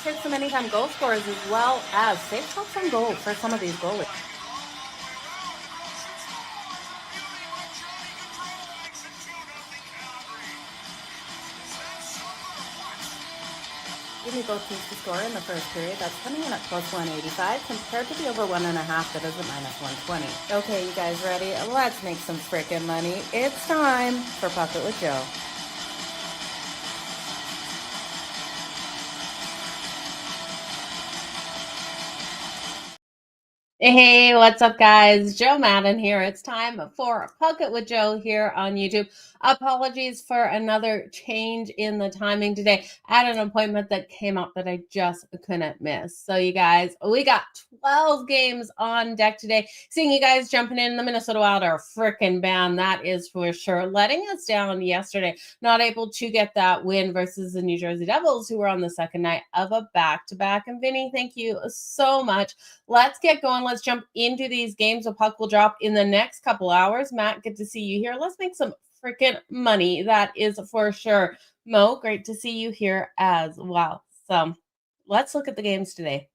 Here's some anytime goal scorers as well as safe shots on goal for some of these goalies. Give me both teams to score in the first period. That's coming in at plus 185 compared to the over 1.5 that is at minus 120. Okay, you guys ready? Let's make some freaking money. It's time for Puck It with Joe. Hey, what's up, guys? Jo Madden here. It's time for Puck It with Joe here on YouTube. Apologies for another change in the timing today. I had an appointment that came up that I just couldn't miss. So, you guys, we got 12 games on deck today. Seeing you guys jumping in, the Minnesota Wild are freaking banned. That is for sure. Letting us down yesterday. Not able to get that win versus the New Jersey Devils, who were on the second night of a back-to-back. And Vinny, thank you so much. Let's get going. Let's jump into these games. The puck will drop in the next couple hours. Matt, good to see you here. Let's make some freaking money. That is for sure. Mo, great to see you here as well. So let's look at the games today.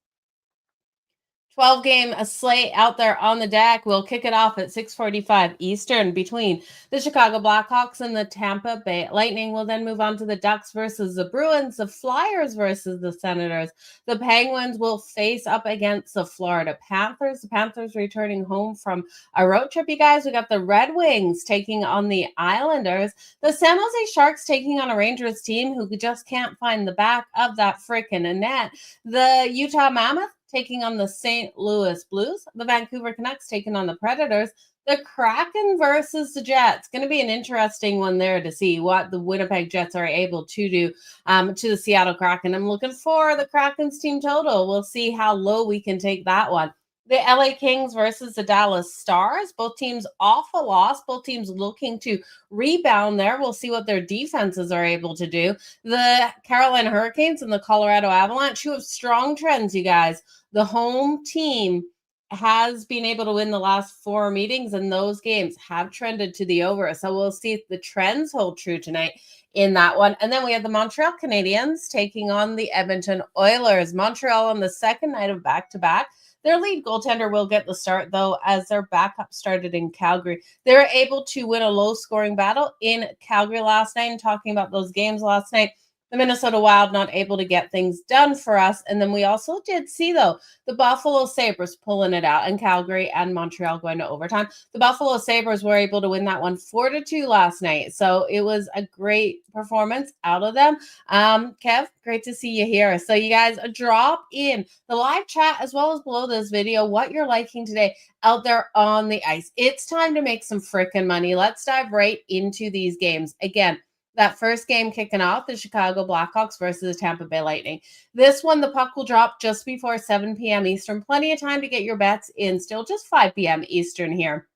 12-game slate out there on the deck. We'll kick it off at 6:45 Eastern between the Chicago Blackhawks and the Tampa Bay Lightning. We'll then move on to the Ducks versus the Bruins, the Flyers versus the Senators. The Penguins will face up against the Florida Panthers. The Panthers returning home from a road trip, you guys. We got the Red Wings taking on the Islanders. The San Jose Sharks taking on a Rangers team who just can't find the back of that freaking net. The Utah Mammoth taking on the St. Louis Blues. The Vancouver Canucks taking on the Predators. The Kraken versus the Jets. Going to be an interesting one there to see what the Winnipeg Jets are able to do to the Seattle Kraken. I'm looking for the Kraken's team total. We'll see how low we can take that one. The LA Kings versus the Dallas Stars. Both teams off a loss. Both teams looking to rebound there. We'll see what their defenses are able to do. The Carolina Hurricanes and the Colorado Avalanche, who have strong trends, you guys. The home team has been able to win the last 4 meetings, and those games have trended to the over. So we'll see if the trends hold true tonight in that one. And then we have the Montreal Canadiens taking on the Edmonton Oilers. Montreal on the second night of back-to-back. Their lead goaltender will get the start, though, as their backup started in Calgary. They were able to win a low-scoring battle in Calgary last night. And talking about those games last night, the Minnesota Wild not able to get things done for us. And then we also did see, though, the Buffalo Sabres pulling it out, and Calgary and Montreal going to overtime. The Buffalo Sabres were able to win that one 4-2 last night. So it was a great performance out of them. Kev, great to see you here. So you guys drop in the live chat as well as below this video what you're liking today out there on the ice. It's time to make some freaking money. Let's dive right into these games. Again, that first game kicking off, the Chicago Blackhawks versus the Tampa Bay Lightning. This one, the puck will drop just before 7 p.m. Eastern. Plenty of time to get your bets in. Still just 5 p.m. Eastern here.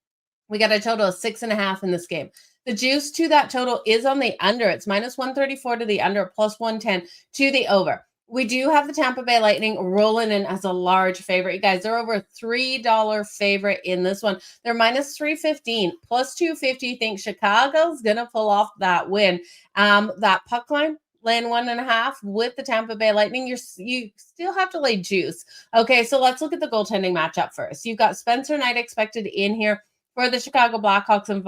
We got a total of 6.5 in this game. The juice to that total is on the under. It's minus 134 to the under, plus 110 to the over. We do have the Tampa Bay Lightning rolling in as a large favorite. You guys, they're over $3 favorite in this one. They're minus 315, plus 250. You think Chicago's going to pull off that win. That puck line, laying 1.5 with the Tampa Bay Lightning. You still have to lay juice. Okay, so let's look at the goaltending matchup first. You've got Spencer Knight expected in here for the Chicago Blackhawks and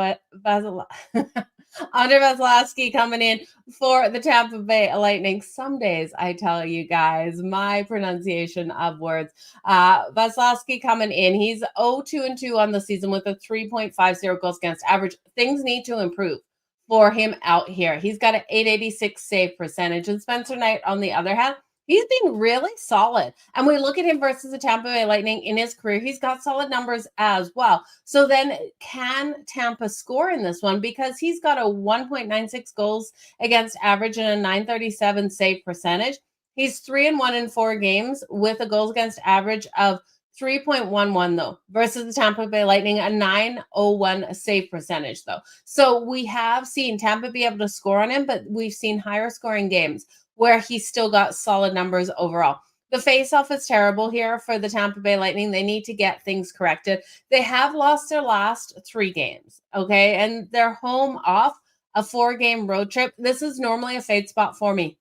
Andre Vasilevsky coming in for the Tampa Bay Lightning. Some days, I tell you guys, my pronunciation of words. Vasilevsky coming in. He's 0-2-2 on the season with a 3.50 goals against average. Things need to improve for him out here. He's got an 886 save percentage. And Spencer Knight, on the other hand, he's been really solid. And we look at him versus the Tampa Bay Lightning in his career. He's got solid numbers as well. So then can Tampa score in this one? Because he's got a 1.96 goals against average and a 937 save percentage. He's 3-1 in 4 games with a goals against average of 3.11 though, versus the Tampa Bay Lightning, a 901 save percentage though. So we have seen Tampa be able to score on him, but we've seen higher scoring games where he's still got solid numbers overall. The face-off is terrible here for the Tampa Bay Lightning. They need to get things corrected. They have lost their last 3 games, okay? And they're home off a 4-game road trip. This is normally a fade spot for me.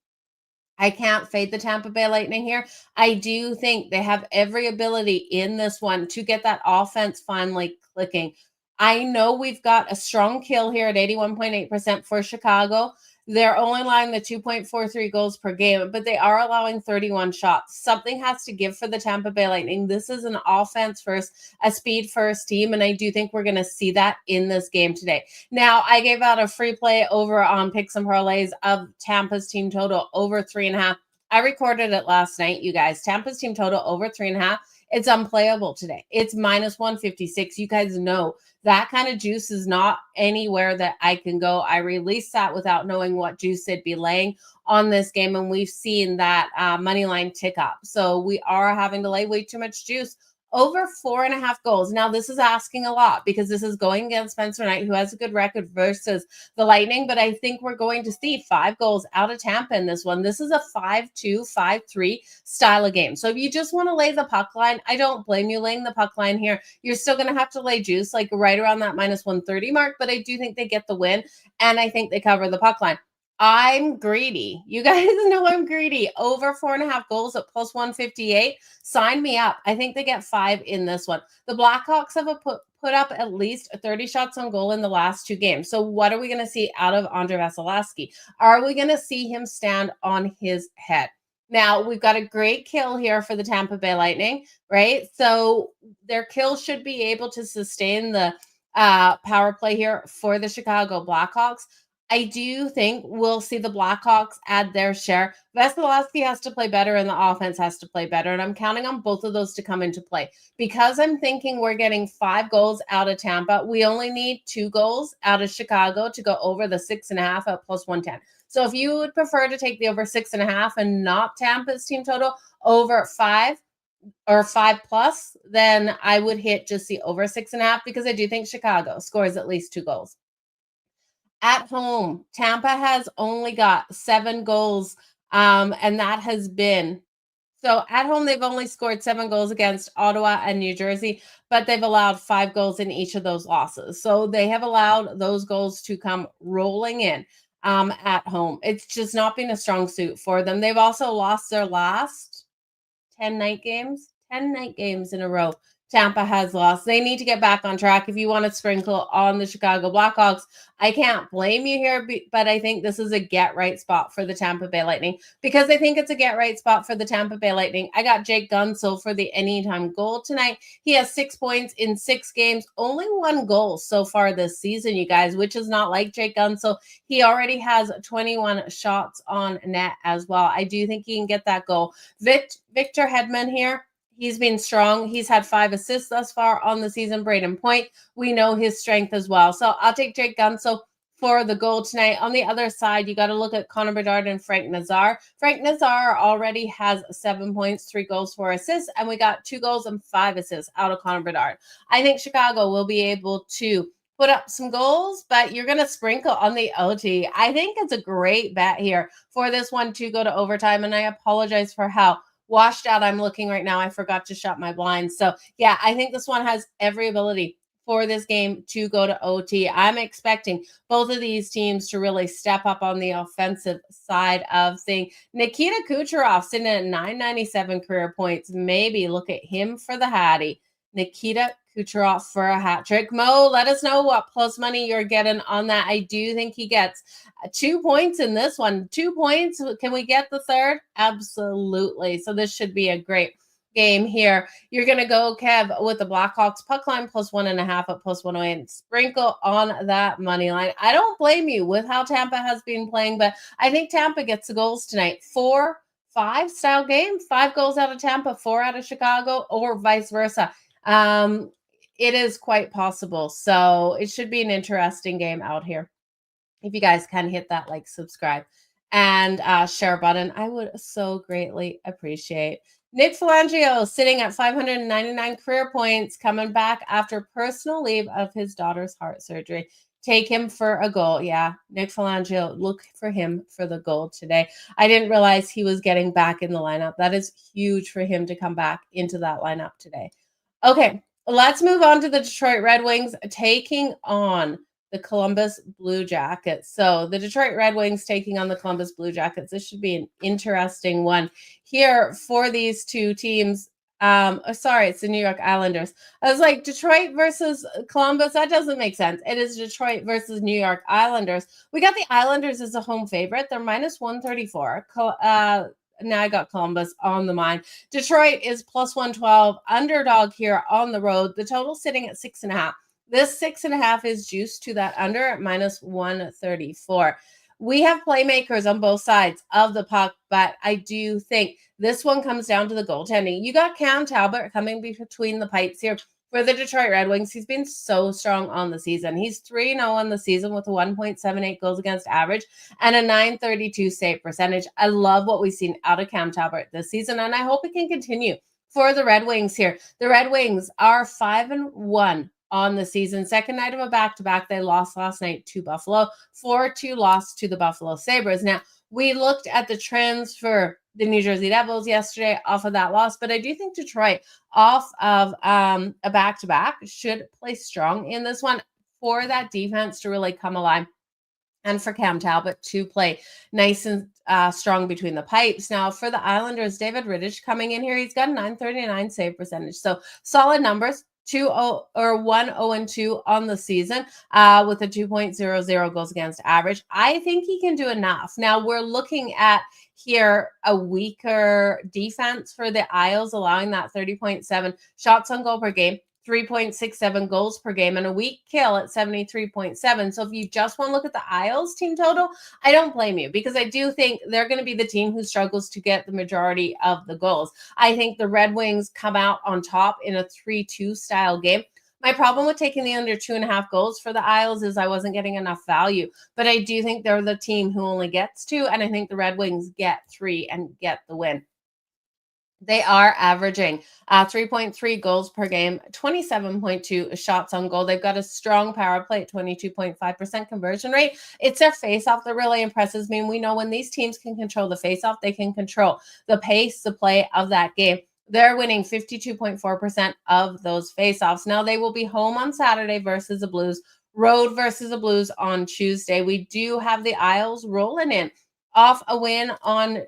I can't fade the Tampa Bay Lightning here. I do think they have every ability in this one to get that offense finally clicking. I know we've got a strong kill here at 81.8% for Chicago. They're only allowing the 2.43 goals per game, but they are allowing 31 shots. Something has to give for the Tampa Bay Lightning. This is an offense first, a speed first team, and I do think we're going to see that in this game today. Now, I gave out a free play over on Picks and Parlays of Tampa's team total over 3.5. I recorded it last night, you guys. Tampa's team total over 3.5. It's unplayable today. It's minus 156. You guys know that kind of juice is not anywhere that I can go. I released that without knowing what juice they'd be laying on this game, and we've seen that money line tick up. So we are having to lay way too much juice. Over 4.5 goals. Now, this is asking a lot because this is going against Spencer Knight, who has a good record versus the Lightning. But I think we're going to see 5 goals out of Tampa in this one. This is a 5-2, 5-3 style of game. So if you just want to lay the puck line, I don't blame you laying the puck line here. You're still going to have to lay juice like right around that minus 130 mark. But I do think they get the win, and I think they cover the puck line. I'm greedy. You guys know I'm greedy. Over 4.5 goals at plus 158. Sign me up. I think they get 5 in this one. The Blackhawks have put up at least 30 shots on goal in the last 2 games. So what are we going to see out of Andre Vasilevsky? Are we going to see him stand on his head? Now, we've got a great kill here for the Tampa Bay Lightning, right? So their kill should be able to sustain the power play here for the Chicago Blackhawks. I do think we'll see the Blackhawks add their share. Vasilevsky has to play better and the offense has to play better. And I'm counting on both of those to come into play. Because I'm thinking we're getting 5 goals out of Tampa, we only need 2 goals out of Chicago to go over the 6.5 at plus 110. So if you would prefer to take the over 6.5 and not Tampa's team total over 5 or 5 plus, then I would hit just the over 6.5 because I do think Chicago scores at least 2 goals. At home, Tampa has only got 7 goals, and that has been so at home, they've only scored 7 goals against Ottawa and New Jersey, but they've allowed 5 goals in each of those losses. So they have allowed those goals to come rolling in at home. It's just not been a strong suit for them. They've also lost their last 10 night games in a row. Tampa has lost. They need to get back on track. If you want to sprinkle on the Chicago Blackhawks, I can't blame you here, but I think this is a get right spot for the Tampa Bay Lightning because I think it's a get right spot for the Tampa Bay Lightning. I got Jake Guentzel for the anytime goal tonight. He has 6 points in 6 games, only 1 goal so far this season, you guys, which is not like Jake Guentzel. He already has 21 shots on net as well. I do think he can get that goal. Victor Hedman here. He's been strong. He's had 5 assists thus far on the season. Braden Point, we know his strength as well. So I'll take Jake Guentzel for the goal tonight. On the other side, you got to look at Connor Bedard and Frank Nazar. Frank Nazar already has 7 points, 3 goals, 4 assists, and we got 2 goals and 5 assists out of Connor Bedard. I think Chicago will be able to put up some goals, but you're going to sprinkle on the OT. I think it's a great bet here for this one to go to overtime, and I apologize for how washed out I'm looking right now. I forgot to shut my blinds. So yeah, I think this one has every ability for this game to go to OT. I'm expecting both of these teams to really step up on the offensive side of things. Nikita Kucherov sitting at 997 career points. Maybe look at him for the Hattie. Nikita Kucherov for a hat trick. Mo, let us know what plus money you're getting on that. I do think he gets 2 points in this one. 2 points. Can we get the third? Absolutely. So this should be a great game here. You're going to go, Kev, with the Blackhawks puck line plus 1.5 at plus 108. Sprinkle on that money line. I don't blame you with how Tampa has been playing, but I think Tampa gets the goals tonight. 4-5 style game. 5 goals out of Tampa, 4 out of Chicago, or vice versa. It is quite possible. So it should be an interesting game out here. If you guys can hit that like, subscribe, and share button, I would so greatly appreciate. Nick Phalangio sitting at 599 career points, coming back after personal leave of his daughter's heart surgery. Take him for a goal. Yeah, Nick Phalangio, look for him for the goal today. I didn't realize he was getting back in the lineup. That is huge for him to come back into that lineup today. Okay, let's move on to the Detroit Red Wings taking on the Columbus Blue Jackets. So the Detroit Red Wings taking on the Columbus Blue Jackets. This should be an interesting one here for these two teams. Sorry, it's the New York Islanders. I was like, Detroit versus Columbus. That doesn't make sense. It is Detroit versus New York Islanders. We got the Islanders as a home favorite. They're minus 134. Now I got Columbus on the mind. Detroit is plus 112. Underdog here on the road. The total sitting at 6.5. This 6.5 is juiced to that under at minus 134. We have playmakers on both sides of the puck, but I do think this one comes down to the goaltending. You got Cam Talbot coming between the pipes here for the Detroit Red Wings. He's been so strong on the season. He's 3-0 on the season with a 1.78 goals against average and a 932 save percentage. I love what we've seen out of Cam Talbot this season, and I hope it can continue for the Red Wings here. The Red Wings are 5-1 on the season. Second night of a back-to-back. They lost last night to Buffalo. 4-2 loss to the Buffalo Sabres. Now, we looked at the trends for the New Jersey Devils yesterday off of that loss, but I do think Detroit off of a back-to-back should play strong in this one for that defense to really come alive and for Cam Talbot to play nice and strong between the pipes. Now, for the Islanders, David Rittich coming in here, he's got a 939 save percentage. So solid numbers. 1-0-2 on the season with a 2.00 goals against average. I think he can do enough. Now we're looking at here a weaker defense for the Isles, allowing that 30.7 shots on goal per game, 3.67 goals per game, and a weak kill at 73.7. So if you just want to look at the Isles team total, I don't blame you, because I do think they're going to be the team who struggles to get the majority of the goals. I think the Red Wings come out on top in a 3-2 style game. My problem with taking the under 2.5 goals for the Isles is I wasn't getting enough value, but I do think they're the team who only gets 2, and I think the Red Wings get 3 and get the win. They are averaging 3.3 goals per game, 27.2 shots on goal. They've got a strong power play at 22.5% conversion rate. It's their face-off that really impresses me. And we know when these teams can control the face-off, they can control the pace, the play of that game. They're winning 52.4% of those face-offs. Now, they will be home on Saturday versus the Blues, road versus the Blues on Tuesday. We do have the Isles rolling in off a win on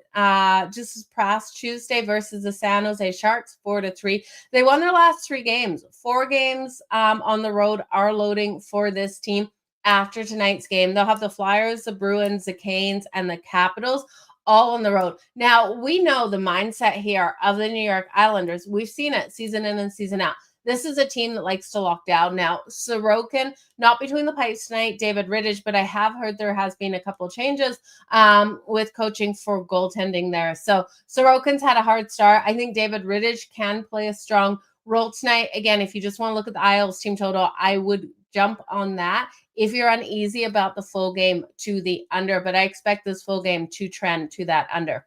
just this past Tuesday versus the San Jose Sharks, 4-3. They won their last 3 games. 4 games on the road are loading for this team after tonight's game. They'll have the Flyers, the Bruins, the Canes, and the Capitals all on the road. Now, we know the mindset here of the New York Islanders. We've seen it season in and season out. This is a team that likes to lock down. Now, Sorokin, not between the pipes tonight, David Rittich, but I have heard there has been a couple changes with coaching for goaltending there. So Sorokin's had a hard start. I think David Rittich can play a strong role tonight. Again, if you just want to look at the Isles team total, I would jump on that if you're uneasy about the full game to the under, but I expect this full game to trend to that under.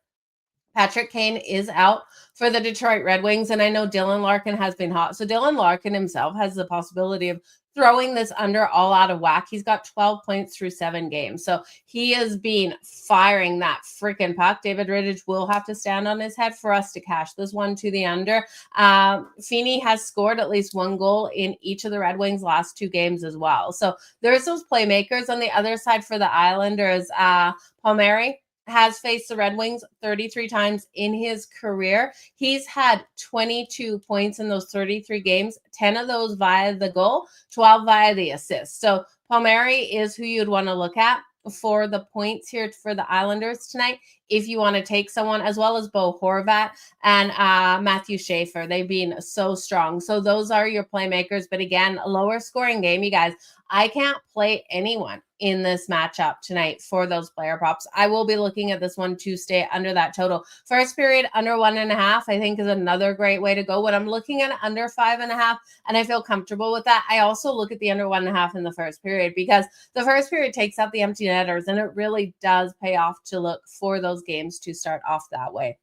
Patrick Kane is out for the Detroit Red Wings, and I know Dylan Larkin has been hot. So Dylan Larkin himself has the possibility of throwing this under all out of whack. He's got 12 points through 7 games. So he has been firing that freaking puck. David Rittich will have to stand on his head for us to cash this one to the under. Feeney has scored at least 1 goal in each of the Red Wings' last 2 games as well. So there's those playmakers. On the other side for the Islanders, Palmieri has faced the Red Wings 33 times in his career. He's had 22 points in those 33 games, 10 of those via the goal, 12 via the assist. So Palmieri is who you'd want to look at for the points here for the Islanders tonight, if you want to take someone, as well as Bo Horvat and Matthew Schaefer. They've been so strong. So those are your playmakers. But again, a lower scoring game, you guys. I can't play anyone in this matchup tonight for those player props. I will be looking at this one to stay under that total. First period, under 1.5, I think is another great way to go. When I'm looking at under 5.5 and I feel comfortable with that, I also look at the under 1.5 in the first period, because the first period takes out the empty netters, and it really does pay off to look for those games to start off that way.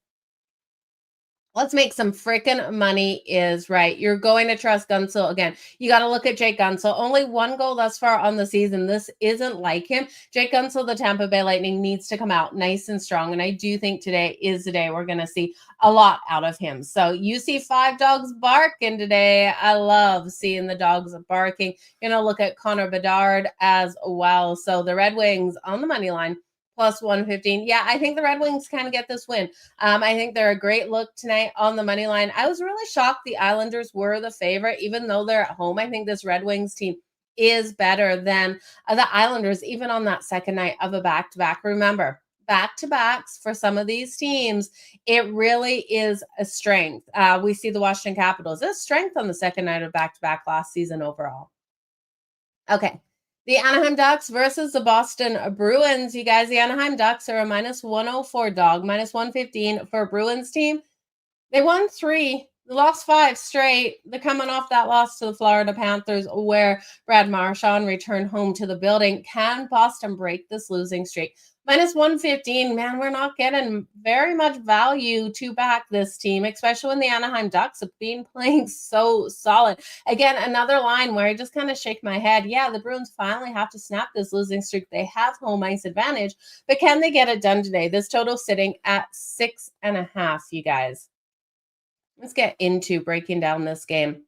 Let's make some freaking money is right. You're going to trust Gunsel again. You got to look at Jake Gunsel. Only one goal thus far on the season. This isn't like him. Jake Gunsel, the Tampa Bay Lightning, needs to come out nice and strong. And I do think today is the day we're going to see a lot out of him. So you see 5 dogs barking today. I love seeing the dogs barking. You're going to look at Connor Bedard as well. So the Red Wings on the money line. Plus 115. Yeah, I think the Red Wings kind of get this win. I think they're a great look tonight on the money line. I was really shocked the Islanders were the favorite, even though they're at home. I think this Red Wings team is better than the Islanders, even on that second night of a back-to-back. Remember, back-to-backs for some of these teams, it really is a strength. We see the Washington Capitals as strength on the second night of back-to-back last season overall. Okay. The Anaheim Ducks versus the Boston Bruins. You guys, the Anaheim Ducks are a minus 104 dog, minus 115 for a Bruins team. They won 3. They lost 5 straight. They're coming off that loss to the Florida Panthers where Brad Marchand returned home to the building. Can Boston break this losing streak? Minus 115, man, we're not getting very much value to back this team, especially when the Anaheim Ducks have been playing so solid. Again, another line where I just kind of shake my head. Yeah, the Bruins finally have to snap this losing streak. They have home ice advantage, but can they get it done today? This total sitting at 6.5, you guys. Let's get into breaking down this game.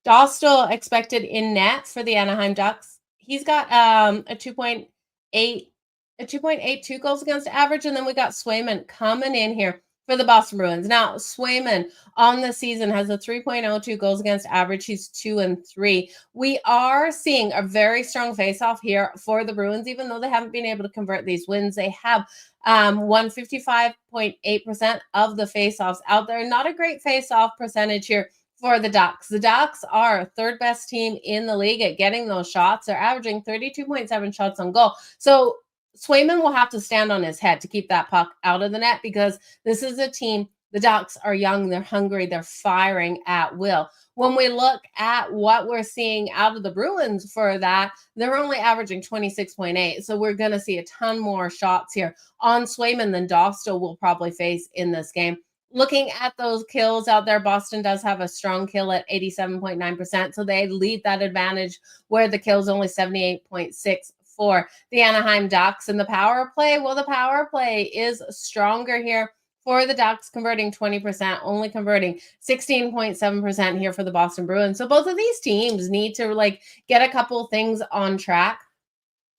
Dostal expected in net for the Anaheim Ducks. He's got a 2.82 goals against average, and then we got Swayman coming in here for the Boston Bruins. Now, Swayman on the season has a 3.02 goals against average. He's 2-3. We are seeing a very strong face-off here for the Bruins, even though they haven't been able to convert these wins. They have won 55.8% of the face-offs out there. Not a great face-off percentage here for the Ducks. The Ducks are third best team in the league at getting those shots. They're averaging 32.7 shots on goal. So Swayman will have to stand on his head to keep that puck out of the net because this is a team. The Ducks are young, they're hungry, they're firing at will. When we look at what we're seeing out of the Bruins for that, they're only averaging 26.8. So we're going to see a ton more shots here on Swayman than Dostal will probably face in this game. Looking at those kills out there, Boston does have a strong kill at 87.9%. So they lead that advantage where the kill is only 78.6 for the Anaheim Ducks. And the power play, well, the power play is stronger here for the Ducks, converting 20%, only converting 16.7% here for the Boston Bruins. So both of these teams need to get a couple things on track.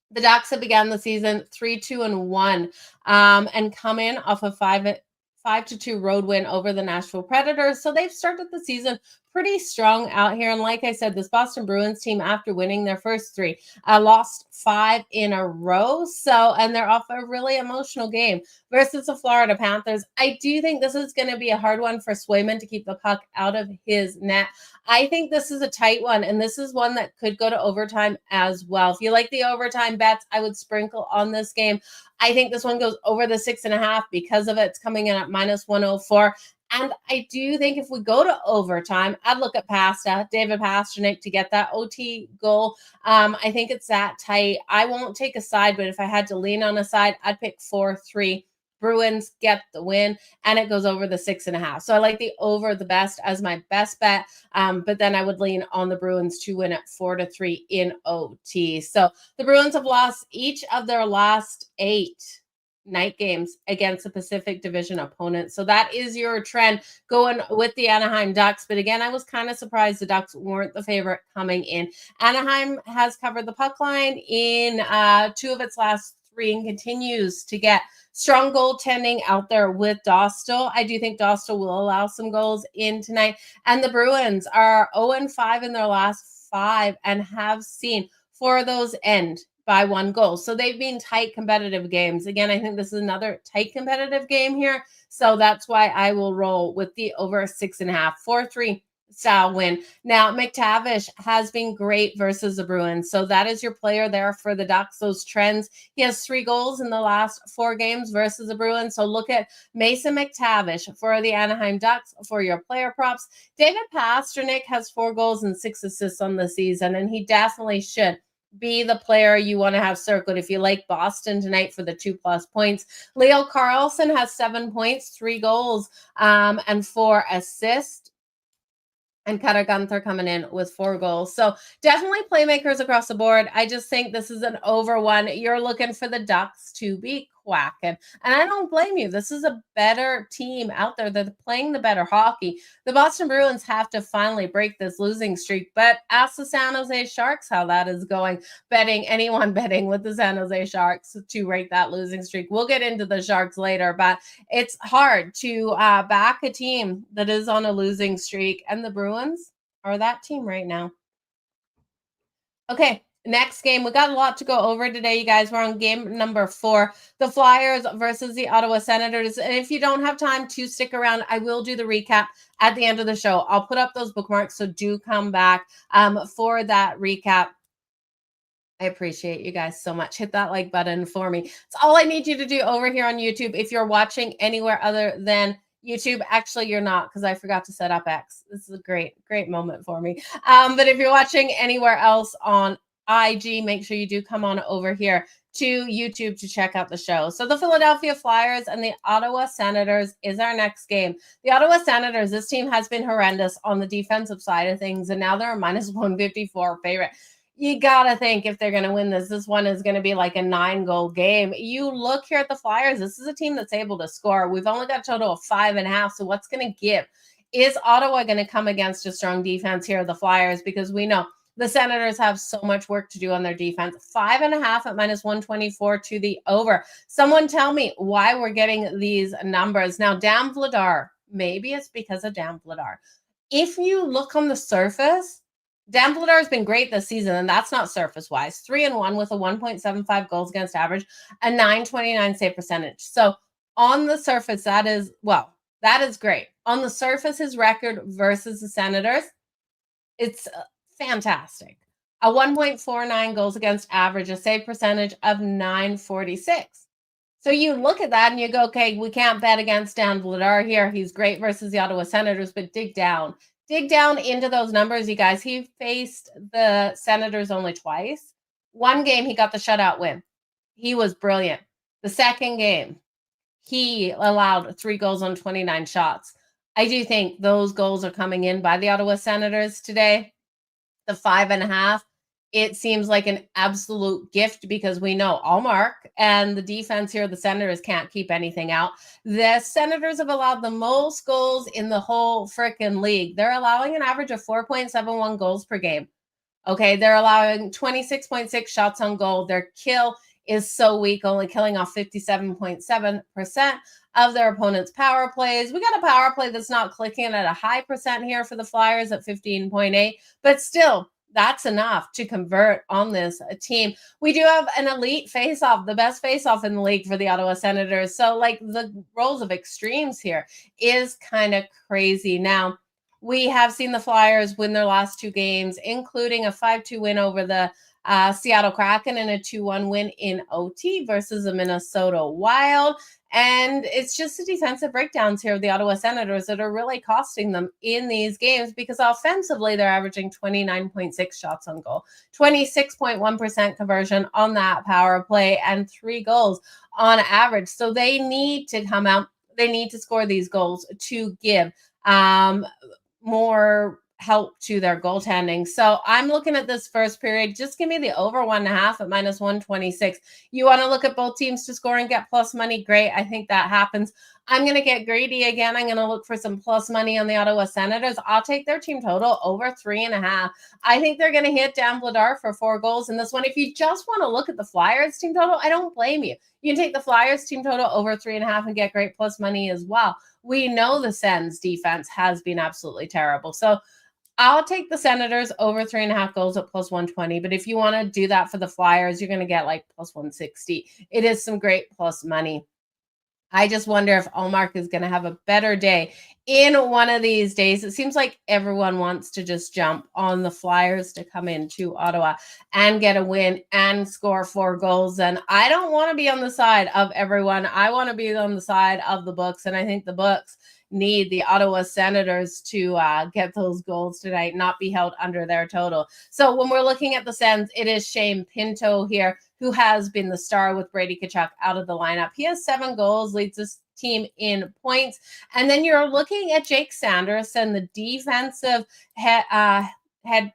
The Ducks have begun the season 3-2-1 and come in off a 5-2 road win over the Nashville Predators. So they've started the season pretty strong out here. And like I said, this Boston Bruins team, after winning their first 3, lost 5 in a row. And they're off a really emotional game versus the Florida Panthers. I do think this is going to be a hard one for Swayman to keep the puck out of his net. I think this is a tight one, and this is one that could go to overtime as well. If you like the overtime bets, I would sprinkle on this game. I think this one goes over the 6.5 because of it's coming in at minus 104. And I do think if we go to overtime, I'd look at David Pastrnak to get that OT goal. I think it's that tight. I won't take a side, but if I had to lean on a side, I'd pick 4-3. Bruins get the win, and it goes over the 6.5. So I like the over the best as my best bet. But then I would lean on the Bruins to win at 4-3 in OT. So the Bruins have lost each of their last 8 night games against the Pacific Division opponent. So that is your trend going with the Anaheim Ducks. But again, I was kind of surprised the Ducks weren't the favorite coming in. Anaheim has covered the puck line in 2 of its last 3 and continues to get strong goaltending out there with Dostal. I do think Dostal will allow some goals in tonight. And the Bruins are 0-5 in their last 5 and have seen 4 of those end by 1 goal. So they've been tight competitive games. Again, I think this is another tight competitive game here. So that's why I will roll with the over 6.5, 4-3 style win. Now, McTavish has been great versus the Bruins. So that is your player there for the Ducks, those trends. He has 3 goals in the last 4 games versus the Bruins. So look at Mason McTavish for the Anaheim Ducks for your player props. David Pastrnak has 4 goals and 6 assists on the season, and he definitely should be the player you want to have circled. If you like Boston tonight for the 2+ points, Leo Carlson has 7 points, 3 goals, and 4 assists. And Cutter Gunther coming in with 4 goals. So definitely playmakers across the board. I just think this is an over one. You're looking for the Ducks to be quacking. And I don't blame you. This is a better team out there. They're playing the better hockey. The Boston Bruins have to finally break this losing streak. But ask the San Jose Sharks how that is going. Anyone betting with the San Jose Sharks to break that losing streak. We'll get into the Sharks later, but it's hard to back a team that is on a losing streak. And the Bruins are that team right now. Okay, next game. We got a lot to go over today, you guys. We're on game number 4, the Flyers versus the Ottawa Senators. And if you don't have time to stick around, I will do the recap at the end of the show. I'll put up those bookmarks, so do come back for that recap. I appreciate you guys so much. Hit that like button for me. It's all I need you to do over here on YouTube. If you're watching anywhere other than YouTube, actually you're not, because I forgot to set up X. This is a great moment for me. But if you're watching anywhere else on IG, make sure you do come on over here to YouTube to check out the show. So the Philadelphia Flyers and the Ottawa Senators is our next game. The Ottawa Senators, this team has been horrendous on the defensive side of things, and now they're a -154 favorite. You gotta think if they're gonna win this one is gonna be like a 9-goal game. You look here at the Flyers, this is a team that's able to score. We've only got a total of 5.5. So what's gonna give? Is Ottawa gonna come against a strong defense here, the Flyers? Because we know the Senators have so much work to do on their defense. 5.5 at -124 to the over. Someone tell me why we're getting these numbers. Now, Dan Vladar, maybe it's because of Dan Vladar. If you look on the surface, Dan Vladar has been great this season, and that's not surface-wise. 3-1 with a 1.75 goals against average, a .929 save percentage. So on the surface, that is great. On the surface, his record versus the Senators, it's fantastic. A 1.49 goals against average, a save percentage of .946. So you look at that and you go, okay, we can't bet against Dan Vladar here. He's great versus the Ottawa Senators, but dig down into those numbers, you guys. He faced the Senators only twice. One game, he got the shutout win. He was brilliant. The second game, he allowed 3 goals on 29 shots. I do think those goals are coming in by the Ottawa Senators today. The 5.5, it seems like an absolute gift because we know Allmark and the defense here, the Senators can't keep anything out. The Senators have allowed the most goals in the whole frickin' league. They're allowing an average of 4.71 goals per game. Okay, they're allowing 26.6 shots on goal. Their kill is so weak, only killing off 57.7% of their opponent's power plays. We got a power play that's not clicking at a high percent here for the Flyers at 15.8, but still, that's enough to convert on this team. We do have an elite face-off, the best face-off in the league for the Ottawa Senators. So, like, the roles of extremes here is kind of crazy. Now, we have seen the Flyers win their last 2 games, including a 5-2 win over the Seattle Kraken and a 2-1 win in OT versus the Minnesota Wild. And it's just the defensive breakdowns here of the Ottawa Senators that are really costing them in these games, because offensively they're averaging 29.6 shots on goal, 26.1% conversion on that power play, and 3 goals on average. So they need to come out. They need to score these goals to give more help to their goaltending. So I'm looking at this first period. Just give me the over 1.5 at -126. You want to look at both teams to score and get plus money? Great. I think that happens. I'm going to get greedy again. I'm going to look for some plus money on the Ottawa Senators. I'll take their team total over 3.5. I think they're going to hit Dan Vladar for 4 goals in this one. If you just want to look at the Flyers team total, I don't blame you. You can take the Flyers team total over 3.5 and get great plus money as well. We know the Sens defense has been absolutely terrible. So I'll take the Senators over 3.5 goals at plus 120. But if you want to do that for the Flyers, you're going to get like plus 160. It is some great plus money. I just wonder if Allmark is going to have a better day in one of these days. It seems like everyone wants to just jump on the Flyers to come into Ottawa and get a win and score 4 goals. And I don't want to be on the side of everyone. I want to be on the side of the books. And I think the books need the Ottawa Senators to get those goals tonight, not be held under their total. So when we're looking at the Sens, it is Shane Pinto here, who has been the star with Brady Tkachuk out of the lineup. He has 7 goals, leads this team in points. And then you're looking at Jake Sanderson, the defensive head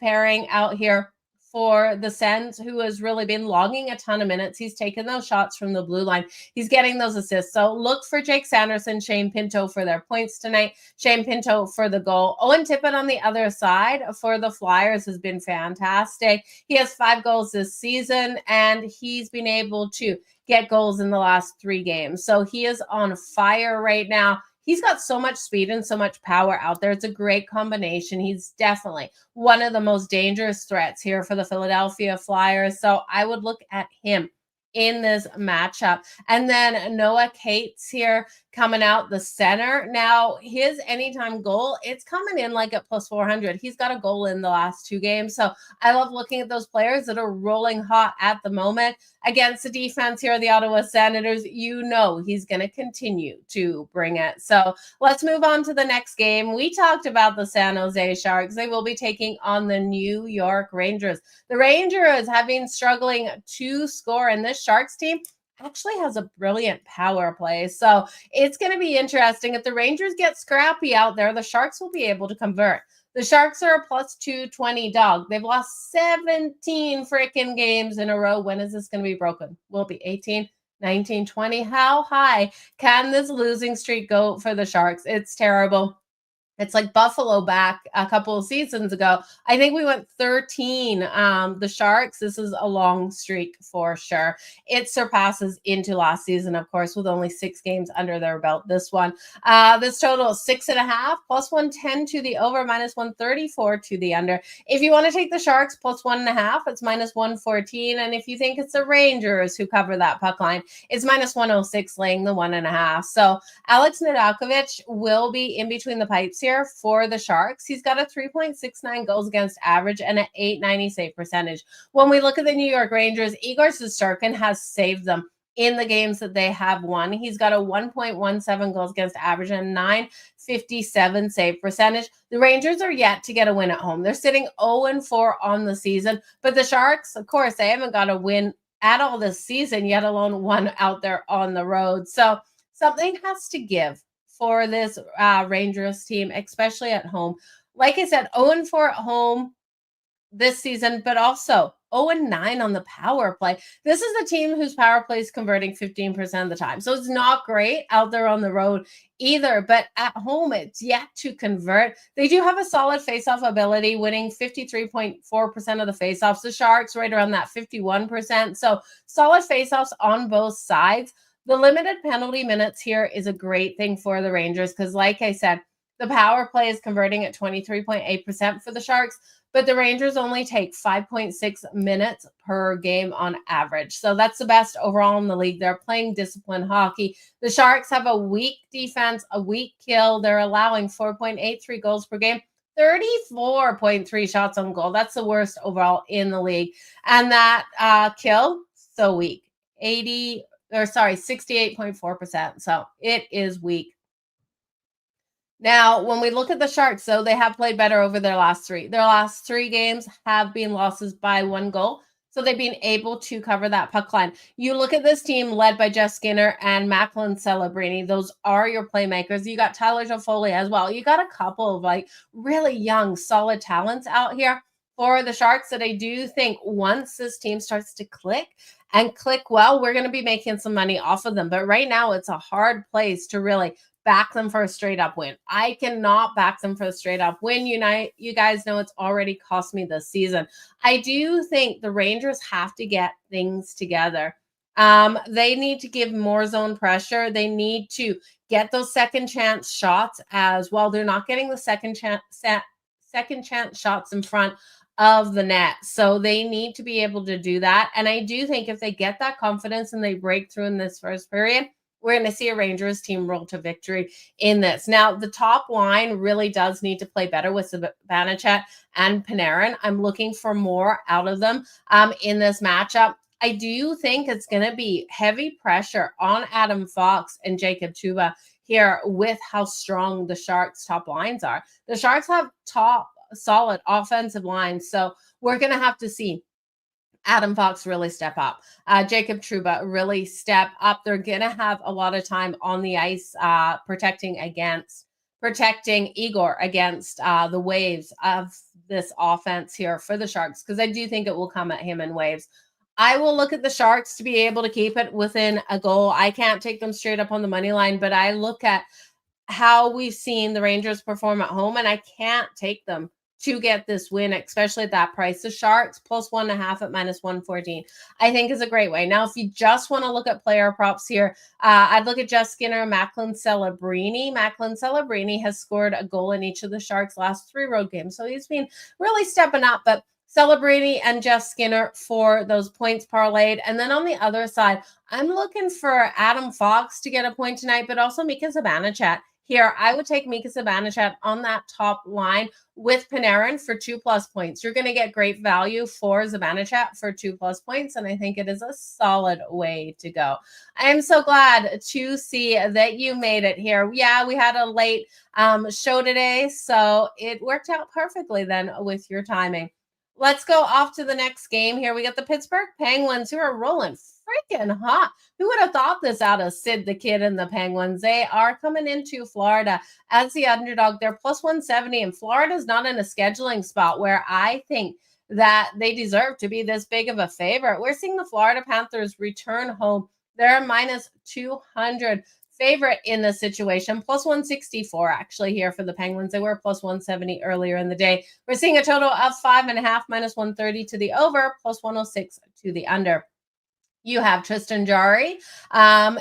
pairing out here for the Sens, who has really been logging a ton of minutes. He's taken those shots from the blue line. He's getting those assists. So look for Jake Sanderson, Shane Pinto for their points tonight. Shane Pinto for the goal. Owen Tippett on the other side for the Flyers has been fantastic. He has 5 goals this season, and he's been able to get goals in the last 3 games. So he is on fire right now. He's got so much speed and so much power out there. It's a great combination. He's definitely one of the most dangerous threats here for the Philadelphia Flyers. So I would look at him in this matchup. And then Noah Cates here coming out the center. Now, his anytime goal, it's coming in like at plus 400. He's got a goal in the last 2 games. So I love looking at those players that are rolling hot at the moment against the defense here of the Ottawa Senators. You know he's going to continue to bring it. So let's move on to the next game. We talked about the San Jose Sharks. They will be taking on the New York Rangers. The Rangers have been struggling to score, and this Sharks team actually has a brilliant power play. So it's going to be interesting. If the Rangers get scrappy out there, the Sharks will be able to convert. The Sharks are a plus 220 dog. They've lost 17 freaking games in a row. When is this going to be broken? Will it be 18, 19, 20? How high can this losing streak go for the Sharks? It's terrible. It's like Buffalo back a couple of seasons ago. I think we went 13. The Sharks, this is a long streak for sure. It surpasses into last season, of course, with only 6 games under their belt. This one, this total is 6.5, plus 110 to the over, minus 134 to the under. If you want to take the Sharks plus 1.5, it's minus 114. And if you think it's the Rangers who cover that puck line, it's minus 106, laying the 1.5. So Alex Nedeljkovic will be in between the pipes here for the Sharks. He's got a 3.69 goals against average and an .890 save percentage. When we look at the New York Rangers, Igor Shesterkin has saved them in the games that they have won. He's got a 1.17 goals against average and 957 save percentage. The Rangers are yet to get a win at home. They're sitting 0-4 on the season, but the Sharks, of course, they haven't got a win at all this season, yet alone one out there on the road. So something has to give for this Rangers team, especially at home. Like I said, 0-4 at home this season, but also 0-9 on the power play. This is a team whose power play is converting 15% of the time. So it's not great out there on the road either, but at home, it's yet to convert. They do have a solid faceoff ability, winning 53.4% of the faceoffs. The Sharks right around that 51%. So solid faceoffs on both sides. The limited penalty minutes here is a great thing for the Rangers because, like I said, the power play is converting at 23.8% for the Sharks, but the Rangers only take 5.6 minutes per game on average. So that's the best overall in the league. They're playing disciplined hockey. The Sharks have a weak defense, a weak kill. They're allowing 4.83 goals per game, 34.3 shots on goal. That's the worst overall in the league. And that kill, so weak. 68.4%. So it is weak. Now, when we look at the Sharks, though, they have played better over their last 3. Their last 3 games have been losses by 1 goal. So they've been able to cover that puck line. You look at this team led by Jeff Skinner and Macklin Celebrini. Those are your playmakers. You got Tyler Toffoli as well. You got a couple of like really young, solid talents out here for the Sharks that I do think once this team starts to click and click well, we're going to be making some money off of them. But right now, it's a hard place to really back them for a straight up win. I cannot back them for a straight up win. You guys know it's already cost me this season. I do think the Rangers have to get things together. They need to give more zone pressure. They need to get those second chance shots as well. They're not getting the second chance shots in front of the net. So they need to be able to do that. And I do think if they get that confidence and they break through in this first period, we're going to see a Rangers team roll to victory in this. Now, the top line really does need to play better with Zibanejad and Panarin. I'm looking for more out of them in this matchup. I do think it's going to be heavy pressure on Adam Fox and Jacob Trouba here with how strong the Sharks' top lines are. The Sharks have top solid offensive lines, so we're going to have to see Adam Fox really step up. Jacob Trouba really step up. They're going to have a lot of time on the ice protecting Igor against the waves of this offense here for the Sharks, because I do think it will come at him in waves. I will look at the Sharks to be able to keep it within a goal. I can't take them straight up on the money line, but I look at how we've seen the Rangers perform at home, and I can't take them to get this win, especially at that price. The Sharks plus 1.5 at minus 114, I think is a great way. Now, if you just want to look at player props here, I'd look at Jeff Skinner, Macklin Celebrini. Macklin Celebrini has scored a goal in each of the Sharks' last 3 road games, so he's been really stepping up. But Celebrini and Jeff Skinner for those points parlayed. And then on the other side, I'm looking for Adam Fox to get a point tonight, but also Mika Zibanejad. Here, I would take Mika Zibanejad on that top line with Panarin for 2+ points. You're going to get great value for Zibanejad for 2+ points, and I think it is a solid way to go. I am so glad to see that you made it here. Yeah, we had a late show today, so it worked out perfectly then with your timing. Let's go off to the next game here. We got the Pittsburgh Penguins, who are rolling freaking hot. Who would have thought this out of Sid the Kid and the Penguins? They are coming into Florida as the underdog. They're plus 170, and Florida's not in a scheduling spot where I think that they deserve to be this big of a favorite. We're seeing the Florida Panthers return home. They're minus 200 favorite in this situation, plus 164 actually here for the Penguins. They were plus 170 earlier in the day. We're seeing a total of 5.5, minus 130 to the over, plus 106 to the under. You have Tristan Jarry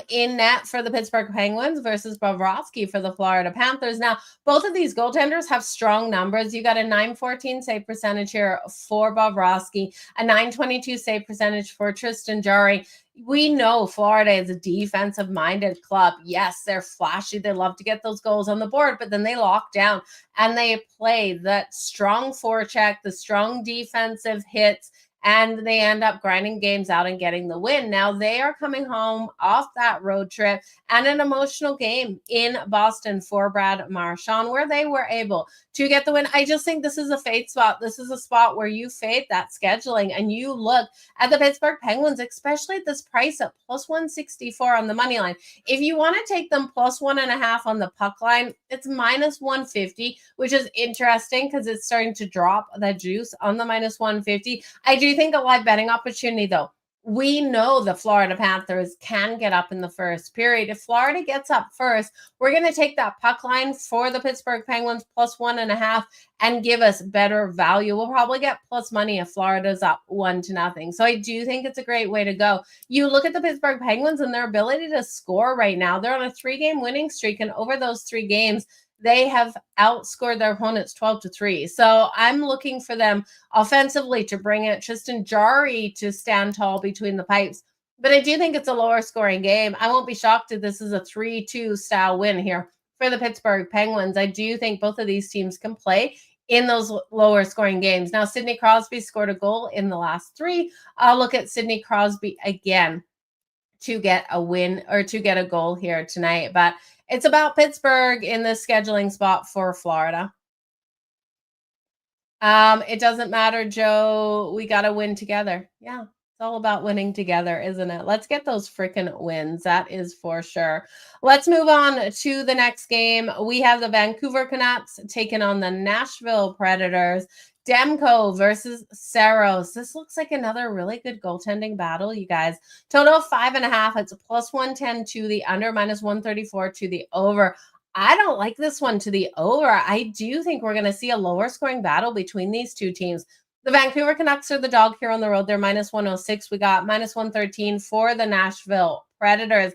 in net for the Pittsburgh Penguins versus Bobrovsky for the Florida Panthers. Now, both of these goaltenders have strong numbers. You got a 914 save percentage here for Bobrovsky, a 922 save percentage for Tristan Jarry. We know Florida is a defensive-minded club. Yes, they're flashy. They love to get those goals on the board, but then they lock down and they play that strong forecheck, the strong defensive hits, and they end up grinding games out and getting the win. Now, they are coming home off that road trip and an emotional game in Boston for Brad Marchand, where they were able to get the win. I just think this is a fade spot. This is a spot where you fade that scheduling and you look at the Pittsburgh Penguins, especially at this price at plus 164 on the money line. If you want to take them plus 1.5 on the puck line, it's minus 150, which is interesting because it's starting to drop that juice on the minus 150. I do think a live betting opportunity, though. We know the Florida Panthers can get up in the first period. If Florida gets up first, we're going to take that puck line for the Pittsburgh Penguins plus 1.5 and give us better value. We'll probably get plus money if Florida's up 1-0. So I do think it's a great way to go. You look at the Pittsburgh Penguins and their ability to score right now. They're on a 3-game winning streak, and over those 3 games, they have outscored their opponents 12-3. So I'm looking for them offensively to bring it. Tristan Jarry to stand tall between the pipes. But I do think it's a lower scoring game. I won't be shocked if this is a 3-2 style win here for the Pittsburgh Penguins. I do think both of these teams can play in those lower scoring games. Now, Sidney Crosby scored a goal in the last 3. I'll look at Sidney Crosby again to get a win or to get a goal here tonight. But it's about Pittsburgh in the scheduling spot for Florida. It doesn't matter, Joe. We got to win together. Yeah, it's all about winning together, isn't it? Let's get those freaking wins. That is for sure. Let's move on to the next game. We have the Vancouver Canucks taking on the Nashville Predators. Demko versus Saros. This looks like another really good goaltending battle, you guys. Total of 5.5. It's a plus 110 to the under, minus 134 to the over. I don't like this one to the over. I do think we're going to see a lower scoring battle between these two teams. The Vancouver Canucks are the dog here on the road. They're minus 106. We got minus 113 for the Nashville Predators.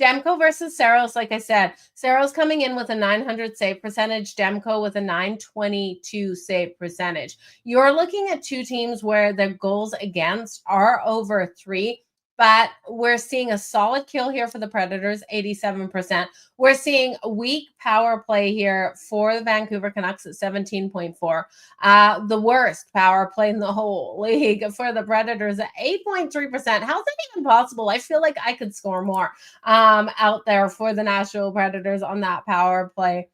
Demko versus Saros, like I said, Saros coming in with a 900 save percentage, Demko with a 922 save percentage. You're looking at two teams where their goals against are over 3, but we're seeing a solid kill here for the Predators, 87%. We're seeing weak power play here for the Vancouver Canucks at 17.4. The worst power play in the whole league for the Predators at 8.3%. How's that even possible? I feel like I could score more out there for the Nashville Predators on that power play.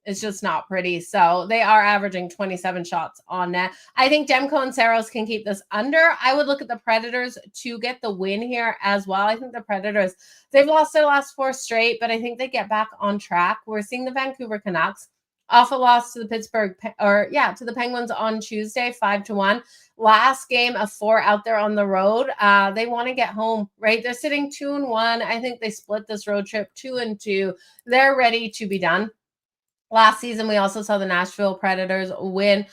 It's just not pretty. So they are averaging 27 shots on net. I think Demko and Saros can keep this under. I would look at the Predators to get the win here as well. I think the Predators, they've lost their last 4 straight, but I think they get back on track. We're seeing the Vancouver Canucks off a loss to the to the Penguins on Tuesday, 5-1. Last game of 4 out there on the road. They want to get home, right? They're sitting 2-1. I think they split this road trip 2-2. They're ready to be done. Last season, we also saw the Nashville Predators win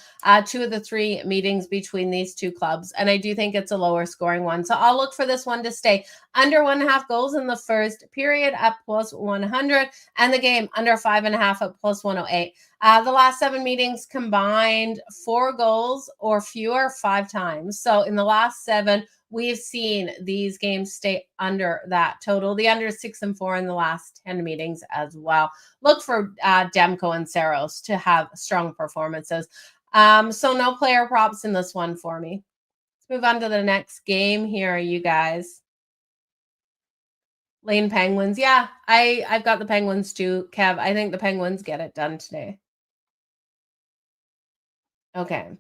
2 of the 3 meetings between these two clubs. And I do think it's a lower scoring one. So I'll look for this one to stay under 1.5 goals in the first period at plus 100, and the game under 5.5 at plus 108. The last 7 meetings combined 4 goals or fewer 5 times. So in the last 7, we've seen these games stay under that total. The under 6 and 4 in the last 10 meetings as well. Look for Demko and Saros to have strong performances. So no player props in this one for me. Let's move on to the next game here, you guys. Lane Penguins. Yeah, I've got the Penguins too, Kev. I think the Penguins get it done today. Okay.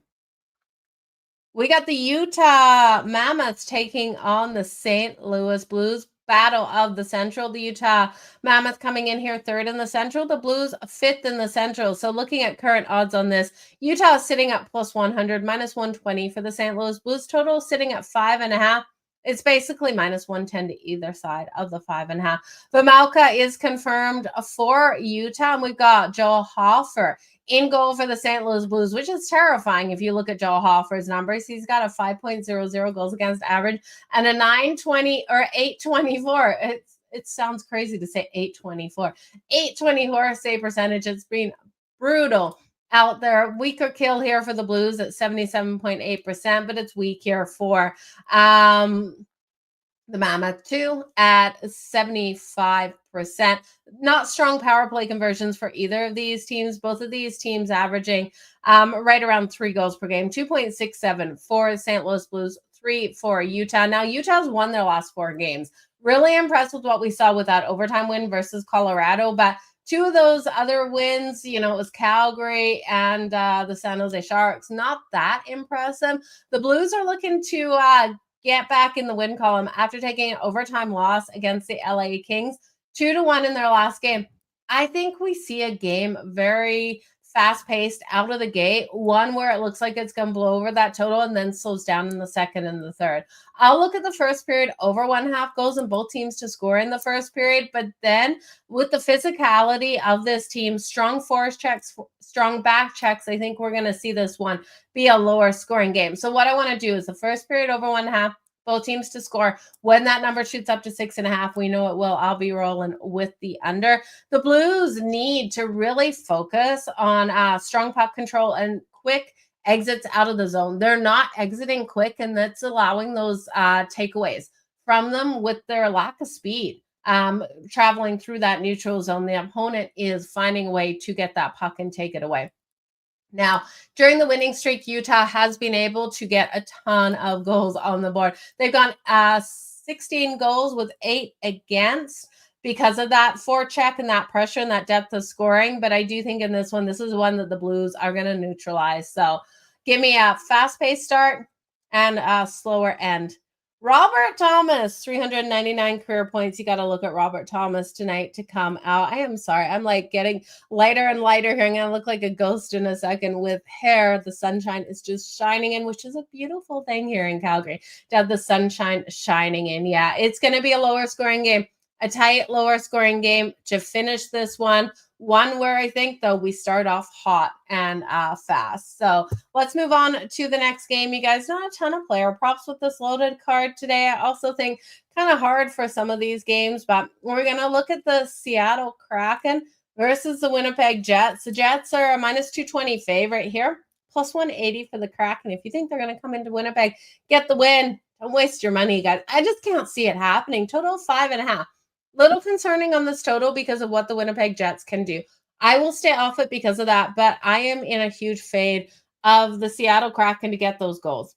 We got the Utah Mammoths taking on the St. Louis Blues. Battle of the Central. The Utah Mammoth coming in here 3rd in the Central. The Blues 5th in the Central. So looking at current odds on this, Utah is sitting at plus 100, minus 120 for the St. Louis Blues. Total sitting at 5.5. It's basically minus 110 to either side of the 5.5. Vejmelka is confirmed for Utah. And we've got Joel Hofer in goal for the St. Louis Blues, which is terrifying if you look at Joel Hofer's numbers. He's got a 5.00 goals against average and a 920 or 824. It sounds crazy to say 824. 824 save percentage. It's been brutal out there. Weaker kill here for the Blues at 77.8%, but it's weak here for the Mammoth too at 75%. Not strong power play conversions for either of these teams. Both of these teams averaging right around 3 goals per game. 2.67 for St. Louis Blues, 3 for Utah. Now, Utah's won their last 4 games. Really impressed with what we saw with that overtime win versus Colorado. But 2 of those other wins, it was Calgary and the San Jose Sharks. Not that impressive. The Blues are looking to get back in the win column after taking an overtime loss against the LA Kings, 2-1 in their last game. I think we see a game very fast-paced out of the gate, one where it looks like it's going to blow over that total and then slows down in the second and the third. I'll look at the first period over 1.5 goals and both teams to score in the first period, but then with the physicality of this team, strong force checks, strong back checks, I think we're going to see this one be a lower scoring game. So what I want to do is the first period over 1.5, both teams to score. When that number shoots up to 6.5, we know it will. I'll be rolling with the under. The Blues need to really focus on strong puck control and quick exits out of the zone. They're not exiting quick, and that's allowing those takeaways from them with their lack of speed. Traveling through that neutral zone, the opponent is finding a way to get that puck and take it away. Now, during the winning streak, Utah has been able to get a ton of goals on the board. They've gone 16 goals with 8 against because of that forecheck and that pressure and that depth of scoring. But I do think in this one, this is one that the Blues are going to neutralize. So give me a fast-paced start and a slower end. Robert Thomas, 399 career points. You got to look at Robert Thomas tonight to come out. I am sorry. I'm like getting lighter and lighter here. I'm going to look like a ghost in a second with hair. The sunshine is just shining in, which is a beautiful thing here in Calgary to have the sunshine shining in. Yeah, it's going to be a lower scoring game, a tight lower scoring game to finish this one. One where I think, though, we start off hot and fast. So let's move on to the next game. You guys, not a ton of player props with this loaded card today. I also think kind of hard for some of these games, but we're going to look at the Seattle Kraken versus the Winnipeg Jets. The Jets are a minus 220 favorite here, plus 180 for the Kraken. If you think they're going to come into Winnipeg, get the win, Don't waste your money, guys. I just can't see it happening. Total 5.5. Little concerning on this total because of what the Winnipeg Jets can do. I will stay off it because of that, but I am in a huge fade of the Seattle Kraken to get those goals.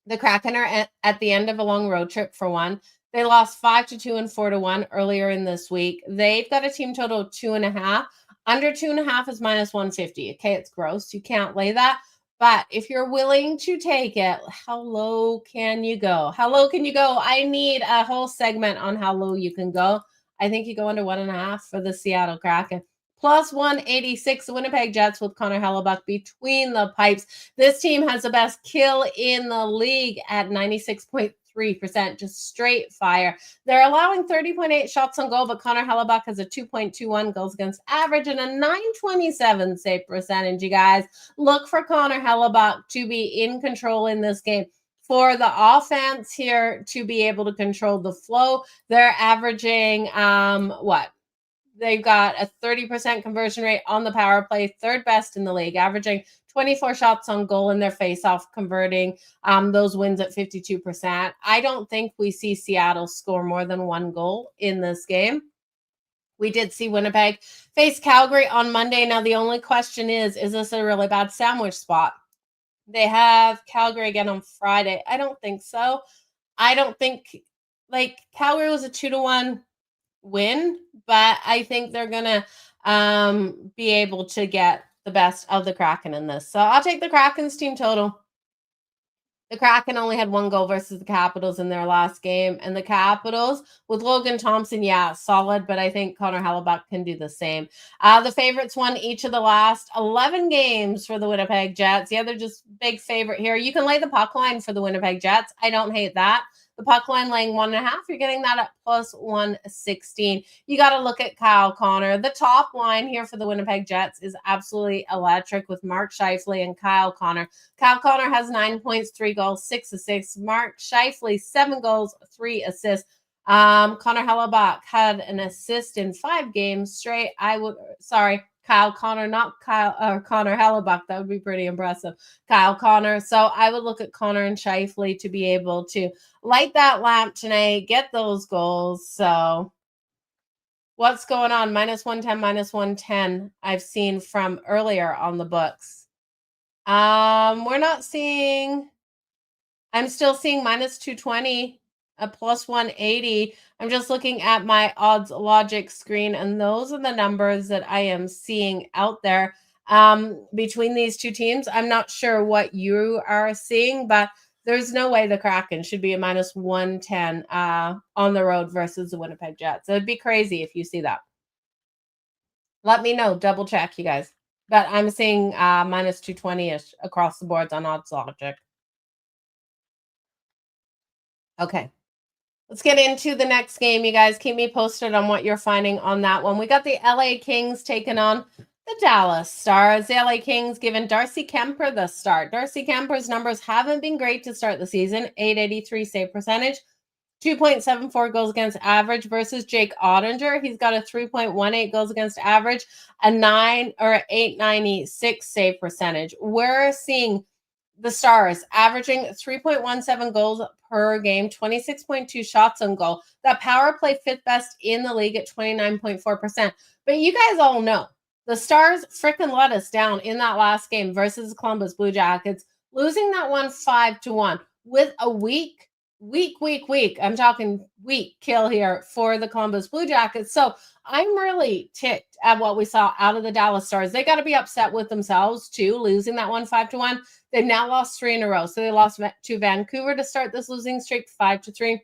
The Kraken are at the end of a long road trip for one. They lost 5-2 and 4-1 earlier in this week. They've got a team total of 2.5. Under 2.5 is minus 150. Okay, it's gross. You can't lay that. But if you're willing to take it, how low can you go? How low can you go? I need a whole segment on how low you can go. I think you go under 1.5 for the Seattle Kraken. Plus 186, the Winnipeg Jets with Connor Hellebuck between the pipes. This team has the best kill in the league at 96.3%, just straight fire. They're allowing 30.8 shots on goal, but Connor Hellebuck has a 2.21 goals against average and a 927 save percentage. You guys, look for Connor Hellebuck to be in control in this game. For the offense here to be able to control the flow, they're averaging They've got a 30% conversion rate on the power play, third best in the league, averaging 24 shots on goal in their face-off, converting those wins at 52%. I don't think we see Seattle score more than one goal in this game. We did see Winnipeg face Calgary on Monday. Now, the only question is this a really bad sandwich spot? They have Calgary again on Friday. I don't think so. I don't think, Calgary was a 2-1 win, but I think they're gonna be able to get the best of the Kraken in this. So I'll take the Kraken's team total. The Kraken only had one goal versus the Capitals in their last game, and the Capitals with Logan Thompson, solid, but I think Connor Hellebuck can do the same. The favorites won each of the last 11 games for the Winnipeg Jets. Yeah, they're just big favorite here. You can lay the puck line for the Winnipeg Jets. I don't hate that. The puck line laying 1.5, you're getting that at plus 116. You got to look at Kyle Connor. The top line here for the Winnipeg Jets is absolutely electric with Mark Scheifele and Kyle Connor. Kyle Connor has 9 points, 3 goals, 6 assists. Mark Scheifele, 7 goals, 3 assists. Connor Hellebuck had an assist in 5 games straight. Kyle Connor, not Connor Hellebuck. That would be pretty impressive. Kyle Connor. So I would look at Connor and Scheifele to be able to light that lamp tonight, get those goals. So what's going on? Minus 110, minus 110 I've seen from earlier on the books. We're not seeing, I'm still seeing minus 220. A plus 180. I'm just looking at my odds logic screen, and those are the numbers that I am seeing out there between these two teams. I'm not sure what you are seeing, but there's no way the Kraken should be a minus 110 on the road versus the Winnipeg Jets. It'd be crazy if you see that. Let me know. Double check, you guys. But I'm seeing minus 220-ish across the boards on odds logic. Okay. Let's get into the next game, you guys. Keep me posted on what you're finding on that one. We got the LA Kings taking on the Dallas Stars. The LA Kings giving Darcy Kuemper the start. Darcy Kemper's numbers haven't been great to start the season. .883 save percentage, 2.74 goals against average versus Jake Ottinger. He's got a 3.18 goals against average, a 896 save percentage. We're seeing the Stars averaging 3.17 goals per game, 26.2 shots on goal. That power play 5th best in the league at 29.4%. But you guys all know the Stars freaking let us down in that last game versus the Columbus Blue Jackets, losing that one 5-1 with a weak, I'm talking weak kill here for the Columbus Blue Jackets. So I'm really ticked at what we saw out of the Dallas Stars. They got to be upset with themselves too, losing that one 5-1. They've now lost 3 in a row. So they lost to Vancouver to start this losing streak 5-3.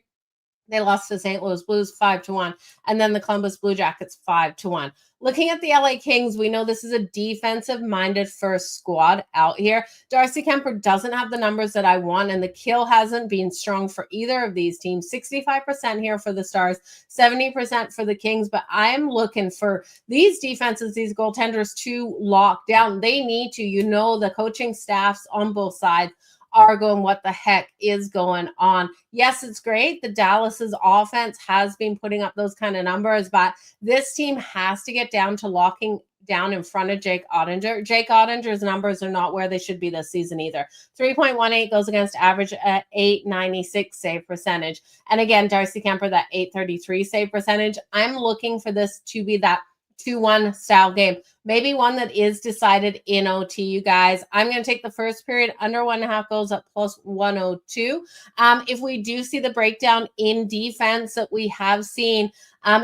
They lost to St. Louis Blues 5-1, and then the Columbus Blue Jackets 5-1. Looking at the LA Kings, we know this is a defensive-minded first squad out here. Darcy Kuemper doesn't have the numbers that I want, and the kill hasn't been strong for either of these teams. 65% here for the Stars, 70% for the Kings, but I'm looking for these defenses, these goaltenders to lock down. They need to, the coaching staffs on both sides are going, what the heck is going on? Yes, it's great. The Dallas's offense has been putting up those kind of numbers, but this team has to get down to locking down in front of Jake Ottinger. Jake Ottinger's numbers are not where they should be this season either. 3.18 goes against average at 896 save percentage. And again, Darcy Kemper, that 833 save percentage. I'm looking for this to be that 2-1 style game. Maybe one that is decided in OT, you guys. I'm going to take the first period under 1.5 goals at plus 102. If we do see the breakdown in defense that we have seen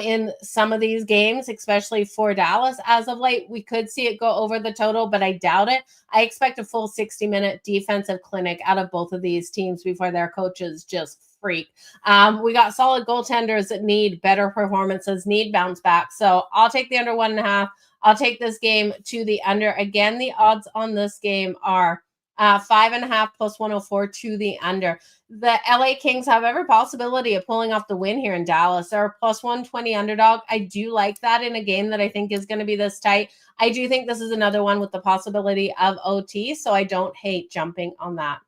in some of these games, especially for Dallas as of late, we could see it go over the total, but I doubt it. I expect a full 60-minute defensive clinic out of both of these teams before their coaches just freak. We got solid goaltenders that need better performances, need bounce back. So I'll take the under 1.5. I'll take this game to the under. Again, the odds on this game are 5.5 plus 104 to the under. The LA Kings have every possibility of pulling off the win here in Dallas. They're a plus 120 underdog. I do like that in a game that I think is going to be this tight. I do think this is another one with the possibility of OT, so I don't hate jumping on that.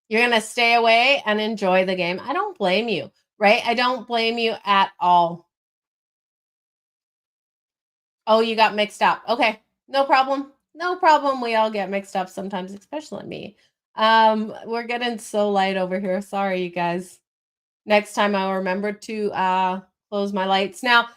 You're going to stay away and enjoy the game. I don't blame you, right? I don't blame you at all. Oh, you got mixed up. Okay, no problem. No problem. We all get mixed up sometimes, especially me. We're getting so light over here. Sorry, you guys. Next time I'll remember to close my lights. Now,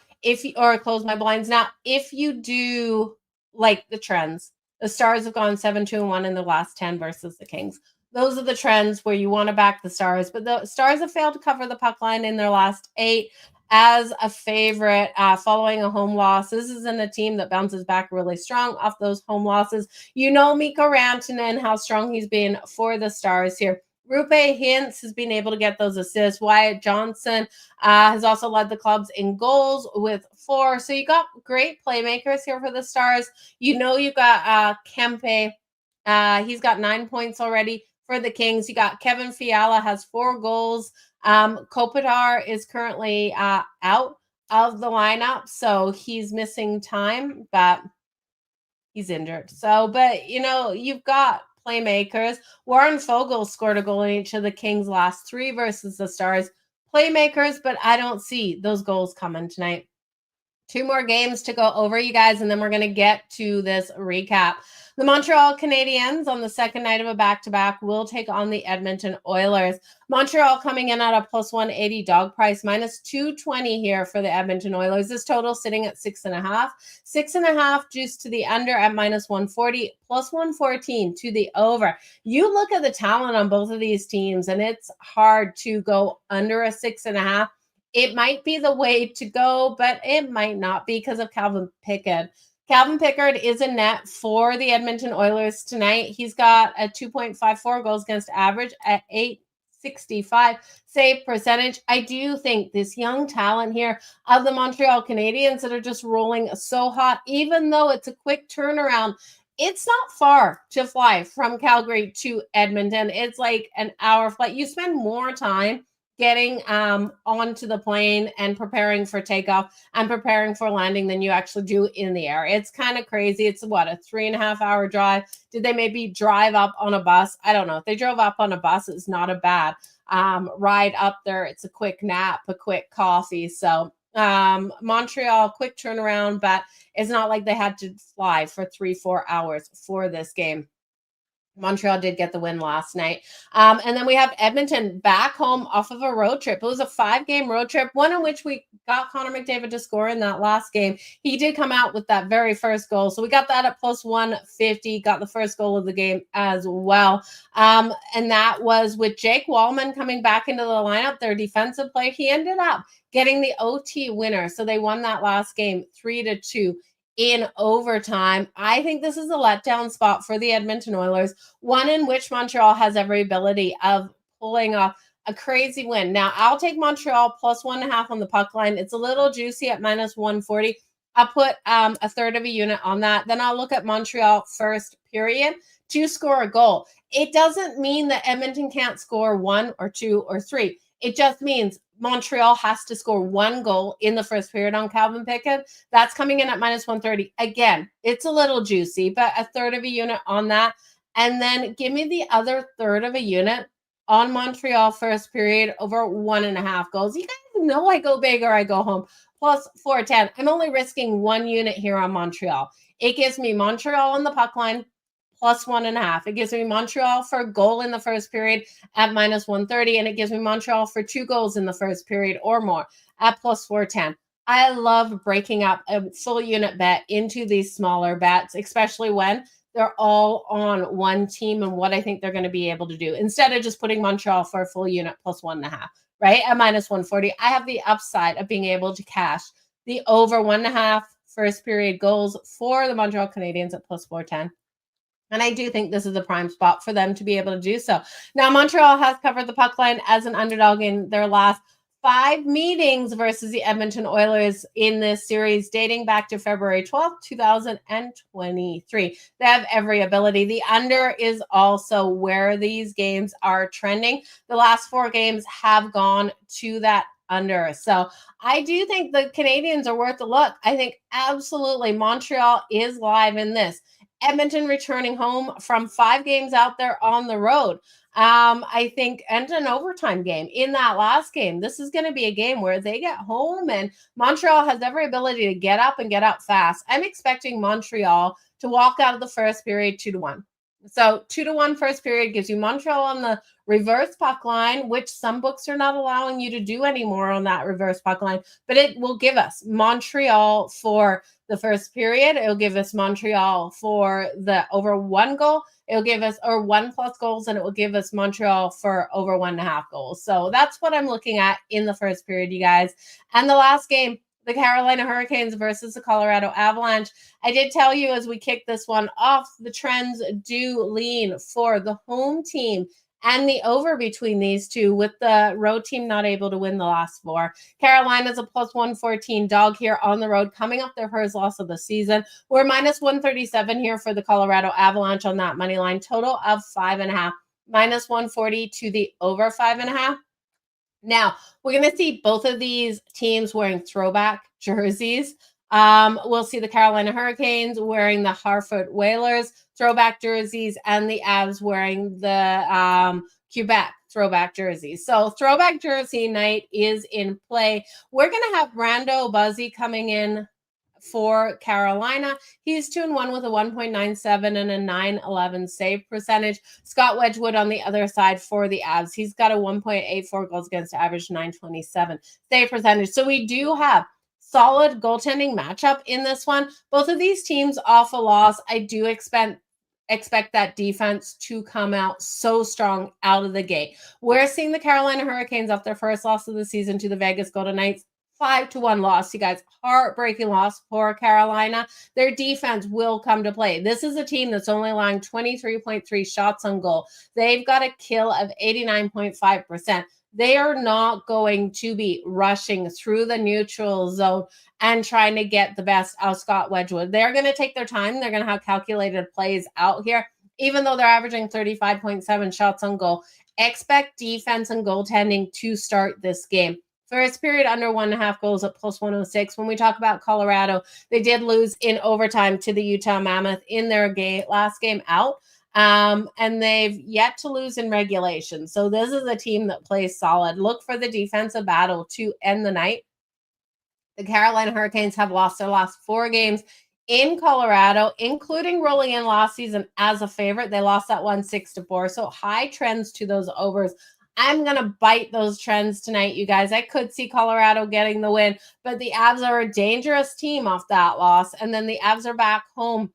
or close my blinds. Now, if you do like the trends, the Stars have gone 7-2-1 in the last 10 versus the Kings. Those are the trends where you want to back the Stars, but the Stars have failed to cover the puck line in their last 8. As a favorite, following a home loss, this isn't a team that bounces back really strong off those home losses. You know Mikko Rantanen, how strong he's been for the Stars here. Rupe Hintz has been able to get those assists. Wyatt Johnson has also led the clubs in goals with 4. So you got great playmakers here for the Stars. You know you got Kempe. He's got 9 points already for the Kings. You got Kevin Fiala has 4 goals. Kopitar is currently out of the lineup, so he's missing time, but he's injured. So, but you know, you've got playmakers. Warren Fogle scored a goal in each of the Kings' last 3 versus the Stars. Playmakers, but I don't see those goals coming tonight. 2 more games to go over, you guys, and then we're going to get to this recap. The Montreal Canadiens on the second night of a back-to-back will take on the Edmonton Oilers. Montreal coming in at a plus 180 dog price, minus 220 here for the Edmonton Oilers. This total sitting at 6.5. 6.5 juice to the under at minus 140, plus 114 to the over. You look at the talent on both of these teams, and it's hard to go under a 6.5. It might be the way to go, but it might not be because of Calvin Pickard. Calvin Pickard is in net for the Edmonton Oilers tonight. He's got a 2.54 goals against average at 865 save percentage. I do think this young talent here of the Montreal Canadiens that are just rolling so hot, even though it's a quick turnaround, it's not far to fly from Calgary to Edmonton. It's like an hour flight. You spend more time getting onto the plane and preparing for takeoff and preparing for landing than you actually do in the air. It's kind of crazy. It's what, a 3.5-hour drive? Did they maybe drive up on a bus? I don't know. If they drove up on a bus, it's not a bad ride up there. It's a quick nap, a quick coffee. So Montreal, quick turnaround, but it's not like they had to fly for 3-4 hours for this game. Montreal did get the win last night. And then we have Edmonton back home off of a road trip. It was a 5-game road trip, one in which we got Connor McDavid to score in that last game. He did come out with that very first goal. So we got that at plus 150, got the first goal of the game as well. And that was with Jake Wallman coming back into the lineup, their defensive player. He ended up getting the OT winner. So they won that last game 3-2. In overtime. I think this is a letdown spot for the Edmonton Oilers, one in which Montreal has every ability of pulling off a crazy win. Now, I'll take Montreal plus 1.5 on the puck line. It's a little juicy at minus 140. I'll put a third of a unit on that. Then I'll look at Montreal first period to score a goal. It doesn't mean that Edmonton can't score 1 or 2 or 3. It just means Montreal has to score 1 goal in the first period on Calvin Pickard. That's coming in at minus 130. Again, it's a little juicy, but a third of a unit on that. And then give me the other third of a unit on Montreal first period over 1.5 goals. You guys know I go big or I go home. Plus 410. I'm only risking 1 unit here on Montreal. It gives me Montreal on the puck line plus 1.5. It gives me Montreal for a goal in the first period at minus 130. And it gives me Montreal for 2 goals in the first period or more at plus 410. I love breaking up a full unit bet into these smaller bets, especially when they're all on one team and what I think they're going to be able to do. Instead of just putting Montreal for a full unit plus 1.5, right? At minus 140, I have the upside of being able to cash the over 1.5 first period goals for the Montreal Canadiens at plus 410. And I do think this is a prime spot for them to be able to do so. Now, Montreal has covered the puck line as an underdog in their last 5 meetings versus the Edmonton Oilers in this series dating back to February 12th, 2023. They have every ability. The under is also where these games are trending. The last 4 games have gone to that under. So I do think the Canadiens are worth a look. I think absolutely Montreal is live in this. Edmonton returning home from 5 games out there on the road. I think, and an overtime game in that last game. This is going to be a game where they get home and Montreal has every ability to get up and get out fast. I'm expecting Montreal to walk out of the first period 2-1. So 2-1 first period gives you Montreal on the reverse puck line, which some books are not allowing you to do anymore on that reverse puck line, but it will give us Montreal for the first period. It'll give us Montreal for the over 1 goal. It'll give us or 1+ goals, and it will give us Montreal for over 1.5 goals. So that's what I'm looking at in the first period, you guys. And the last game, the Carolina Hurricanes versus the Colorado Avalanche. I did tell you as we kick this one off, the trends do lean for the home team and the over between these two, with the road team not able to win the last 4. Carolina's a plus 114 dog here on the road, coming up their first loss of the season. We're minus 137 here for the Colorado Avalanche on that money line, total of 5.5, minus 140 to the over 5.5. Now, we're going to see both of these teams wearing throwback jerseys. We'll see the Carolina Hurricanes wearing the Hartford Whalers throwback jerseys and the Avs wearing the Quebec throwback jerseys. So throwback jersey night is in play. We're going to have Brando Buzzy coming in for Carolina. He's 2-1 with a 1.97 and a 911 save percentage. Scott Wedgwood on the other side for the Avs. He's got a 1.84 goals against average, 927 save percentage. So we do have solid goaltending matchup in this one. Both of these teams off a loss. I do expect that defense to come out so strong out of the gate. We're seeing the Carolina Hurricanes off their first loss of the season to the Vegas Golden Knights. 5-1 loss, you guys. Heartbreaking loss for Carolina. Their defense will come to play. This is a team that's only allowing 23.3 shots on goal. They've got a kill of 89.5%. They are not going to be rushing through the neutral zone and trying to get the best out of Scott Wedgwood. They're going to take their time. They're going to have calculated plays out here. Even though they're averaging 35.7 shots on goal, expect defense and goaltending to start this game. First period under 1.5 goals at plus 106. When we talk about Colorado, they did lose in overtime to the Utah Mammoth in their last game out. And they've yet to lose in regulation. So this is a team that plays solid. Look for the defensive battle to end the night. The Carolina Hurricanes have lost their last 4 games in Colorado, including rolling in last season as a favorite. They lost that one 6-4. So high trends to those overs. I'm going to bite those trends tonight, you guys. I could see Colorado getting the win, but the Avs are a dangerous team off that loss. And then the Avs are back home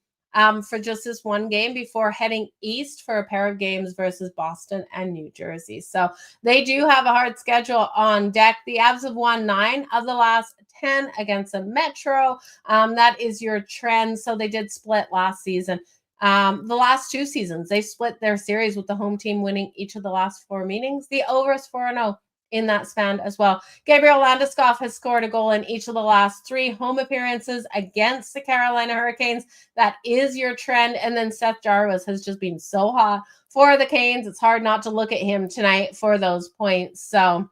for just this one game before heading east for a pair of games versus Boston and New Jersey. So they do have a hard schedule on deck. The Avs have won 9 of the last 10 against the Metro. That is your trend. So they did split last season. The last 2 seasons, they split their series with the home team winning each of the last 4 meetings. The over is 4-0 in that span as well. Gabriel Landeskog has scored a goal in each of the last 3 home appearances against the Carolina Hurricanes. That is your trend. And then Seth Jarvis has just been so hot for the Canes. It's hard not to look at him tonight for those points. So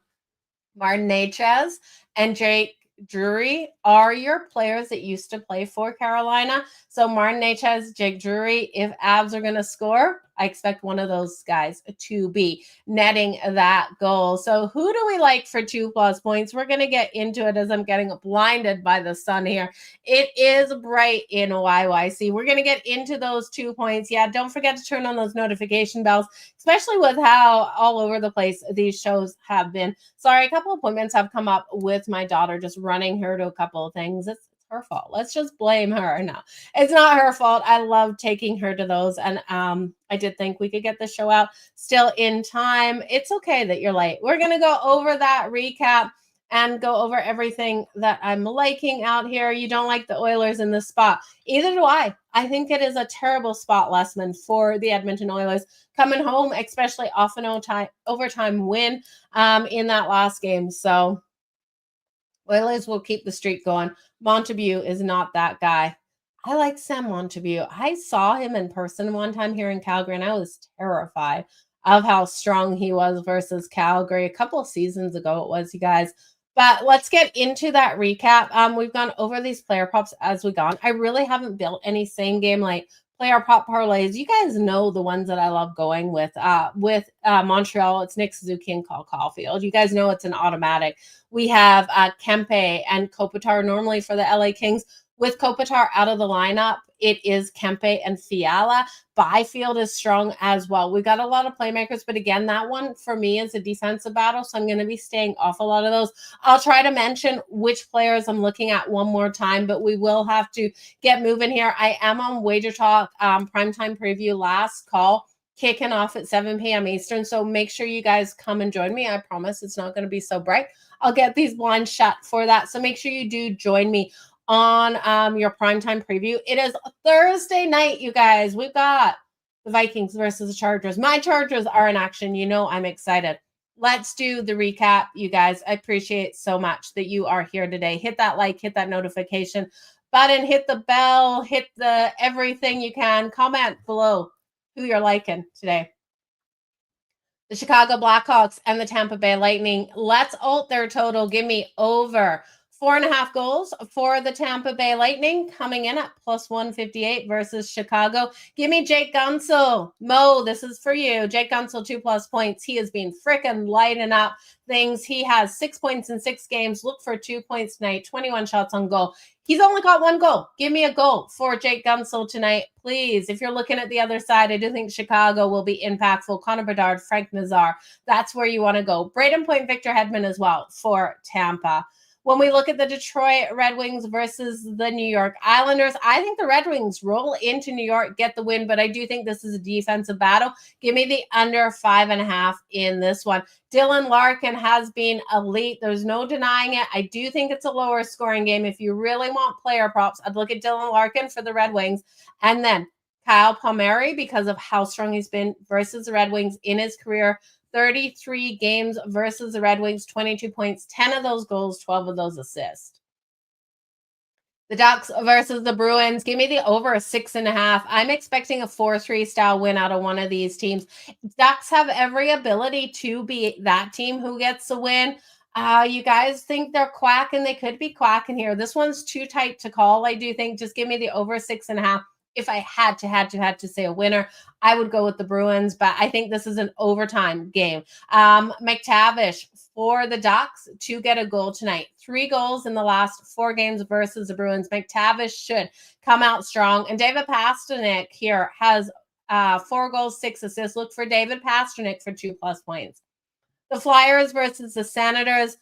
Martin Necas and Jake Drury are your players that used to play for Carolina. So Martin Necas, Jake Drury, if Avs are going to score, I expect one of those guys to be netting that goal. So who do we like for 2+ points? We're going to get into it as I'm getting blinded by the sun here. It is bright in YYC. We're going to get into those 2 points. Yeah, don't forget to turn on those notification bells, especially with how all over the place these shows have been. Sorry, a couple appointments have come up with my daughter, just running her to a couple of things. It's her fault. Let's just blame her. No, it's not her fault. I love taking her to those. And I did think we could get the show out still in time. It's okay that you're late. We're going to go over that recap and go over everything that I'm liking out here. You don't like the Oilers in this spot. Either do I. I think it is a terrible spot, Lessman, for the Edmonton Oilers coming home, especially off an overtime win in that last game. So Oilers will keep the streak going. Montague is not that guy. I like Sam Montague. I saw him in person one time here in Calgary, and I was terrified of how strong he was versus Calgary. A couple of seasons ago it was, you guys. But let's get into that recap. We've gone over these player props as we've gone. I really haven't built any same game like player prop parlays. You guys know the ones that I love going with. Montreal, it's Nick Suzuki and Cole Caulfield. You guys know it's an automatic. We have Kempe and Kopitar normally for the LA Kings. With Kopitar out of the lineup, it is Kempe and Fiala. Byfield is strong as well. We've got a lot of playmakers, but again, that one for me is a defensive battle, so I'm going to be staying off a lot of those. I'll try to mention which players I'm looking at one more time, but we will have to get moving here. I am on Wager Talk primetime preview last call, kicking off at 7 p.m. Eastern, so make sure you guys come and join me. I promise it's not going to be so bright. I'll get these blinds shut for that, so make sure you do join me on your primetime preview. It is Thursday night, you guys. We've got the Vikings versus the Chargers. My Chargers are in action. You know I'm excited. Let's do the recap, you guys. I appreciate so much that you are here today. Hit that like, hit that notification button, hit the bell, hit the everything you can. Comment below who you're liking today. The Chicago Blackhawks and the Tampa Bay Lightning. Let's alt their total. Give me over 4.5 goals for the Tampa Bay Lightning, coming in at plus 158 versus Chicago. Give me Jake Gunsel. Mo, this is for you. Jake Gunsel, 2+ points. He has been freaking lighting up things. He has 6 points in 6 games. Look for 2 points tonight, 21 shots on goal. He's only got 1 goal. Give me a goal for Jake Gunsel tonight, please. If you're looking at the other side, I do think Chicago will be impactful. Connor Bedard, Frank Nazar. That's where you want to go. Braden Point, Victor Hedman as well for Tampa. When we look at the Detroit Red Wings versus the New York Islanders, I think the Red Wings roll into New York, get the win, but I do think this is a defensive battle. Give me the under 5.5 in this one. Dylan Larkin has been elite. There's no denying it. I do think it's a lower scoring game. If you really want player props, I'd look at Dylan Larkin for the Red Wings. And then Kyle Palmieri, because of how strong he's been versus the Red Wings in his career. 33 games versus the Red Wings, 22 points, 10 of those goals, 12 of those assists. The Ducks versus the Bruins. Give me the over 6.5. I'm expecting a 4-3 style win out of one of these teams. Ducks have every ability to be that team who gets the win. You guys think they're quacking. They could be quacking here. This one's too tight to call. I do think just give me the over 6.5. If I had to say a winner, I would go with the Bruins, but I think this is an overtime game. McTavish for the Ducks to get a goal tonight. 3 goals in the last 4 games versus the Bruins. McTavish should come out strong. And David Pastrnak here has 4 goals, 6 assists. Look for David Pastrnak for 2+ points. The Flyers versus the Senators.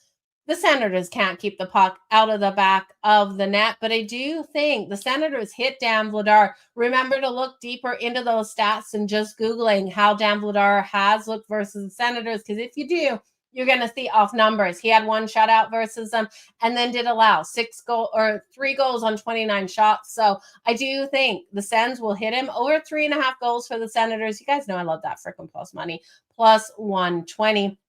The Senators can't keep the puck out of the back of the net, but I do think the Senators hit Dan Vladar. Remember to look deeper into those stats than just Googling how Dan Vladar has looked versus the Senators, because if you do, you're going to see off numbers. He had 1 shutout versus them and then did allow 3 goals on 29 shots. So I do think the Sens will hit him over 3.5 goals for the Senators. You guys know I love that freaking plus money. Plus 120.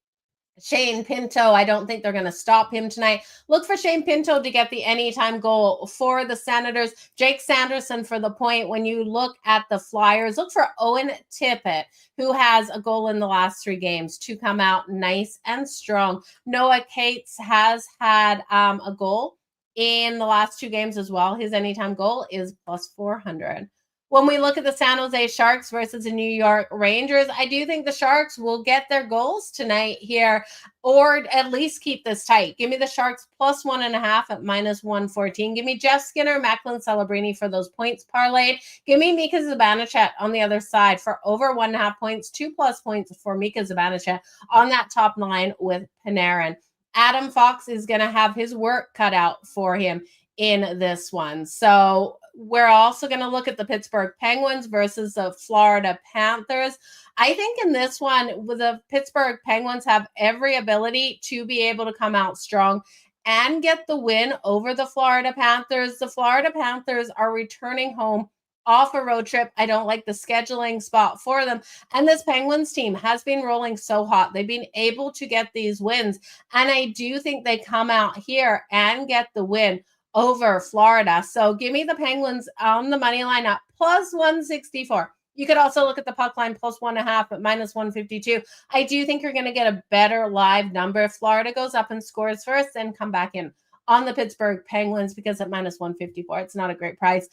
Shane Pinto, I don't think they're going to stop him tonight. Look for Shane Pinto to get the anytime goal for the Senators. Jake Sanderson for the point. When you look at the Flyers, look for Owen Tippett, who has a goal in the last 3 games to come out nice and strong. Noah Cates has had a goal in the last 2 games as well. His anytime goal is plus 400. When we look at the San Jose Sharks versus the New York Rangers, I do think the Sharks will get their goals tonight here, or at least keep this tight. Give me the Sharks plus 1.5 at minus 114. Give me Jeff Skinner, Macklin Celebrini for those points parlayed. Give me Mika Zibanejad on the other side for over 1.5 points, 2+ points for Mika Zibanejad on that top line with Panarin. Adam Fox is going to have his work cut out for him in this one. So we're also going to look at the Pittsburgh Penguins versus the Florida Panthers. I think in this one, the Pittsburgh Penguins have every ability to be able to come out strong and get the win over the Florida Panthers. The Florida Panthers are returning home off a road trip. I don't like the scheduling spot for them. And this Penguins team has been rolling so hot. They've been able to get these wins. And I do think they come out here and get the win over Florida. So give me the Penguins on the money line at plus 164. You could also look at the puck line plus 1.5 at minus 152. I do think you're going to get a better live number if Florida goes up and scores first and come back in on the Pittsburgh Penguins, because at minus 154, it's not a great price.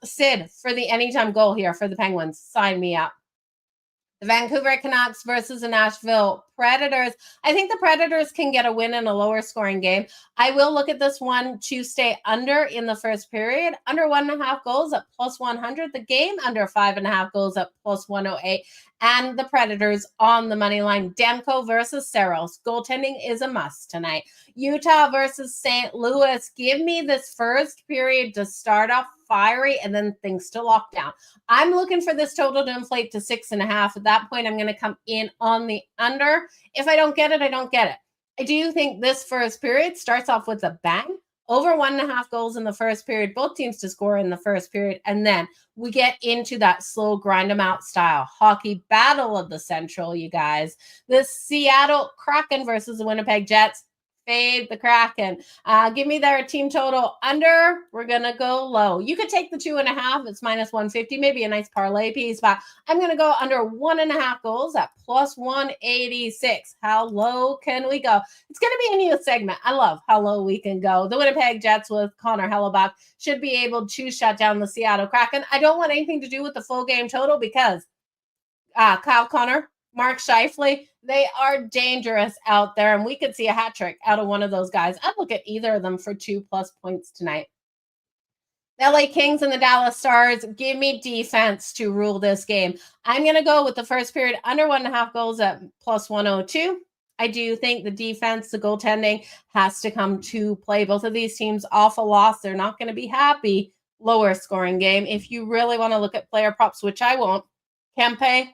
Sid, for the anytime goal here for the Penguins, sign me up. The Vancouver Canucks versus the Nashville Predators. I think the Predators can get a win in a lower scoring game. I will look at this one to stay under in the first period. Under 1.5 goals at plus 100. The game under 5.5 goals at plus 108. And the Predators on the money line. Demko versus Saros. Goaltending is a must tonight. Utah versus St. Louis. Give me this first period to start off fiery and then things to lock down. I'm looking for this total to inflate to 6.5. At that point, I'm going to come in on the under. If I don't get it, I don't get it. I do think this first period starts off with a bang. Over 1.5 goals in the first period, both teams to score in the first period. And then we get into that slow grind them out style. Hockey battle of the Central, you guys. The Seattle Kraken versus the Winnipeg Jets. Fade the Kraken. Give me their team total under. We're going to go low. You could take the 2.5. It's minus 150. Maybe a nice parlay piece, but I'm going to go under 1.5 goals at plus 186. How low can we go? It's going to be a new segment. I love how low we can go. The Winnipeg Jets with Connor Hellebuck should be able to shut down the Seattle Kraken. I don't want anything to do with the full game total because Kyle Connor, Mark Scheifele, they are dangerous out there, and we could see a hat trick out of one of those guys. I'd look at either of them for 2+ points tonight. The LA Kings and the Dallas Stars, give me defense to rule this game. I'm going to go with the first period under 1.5 goals at plus 102. I do think the defense, the goaltending has to come to play. Both of these teams off a loss. They're not going to be happy. Lower scoring game. If you really want to look at player props, which I won't, Kempe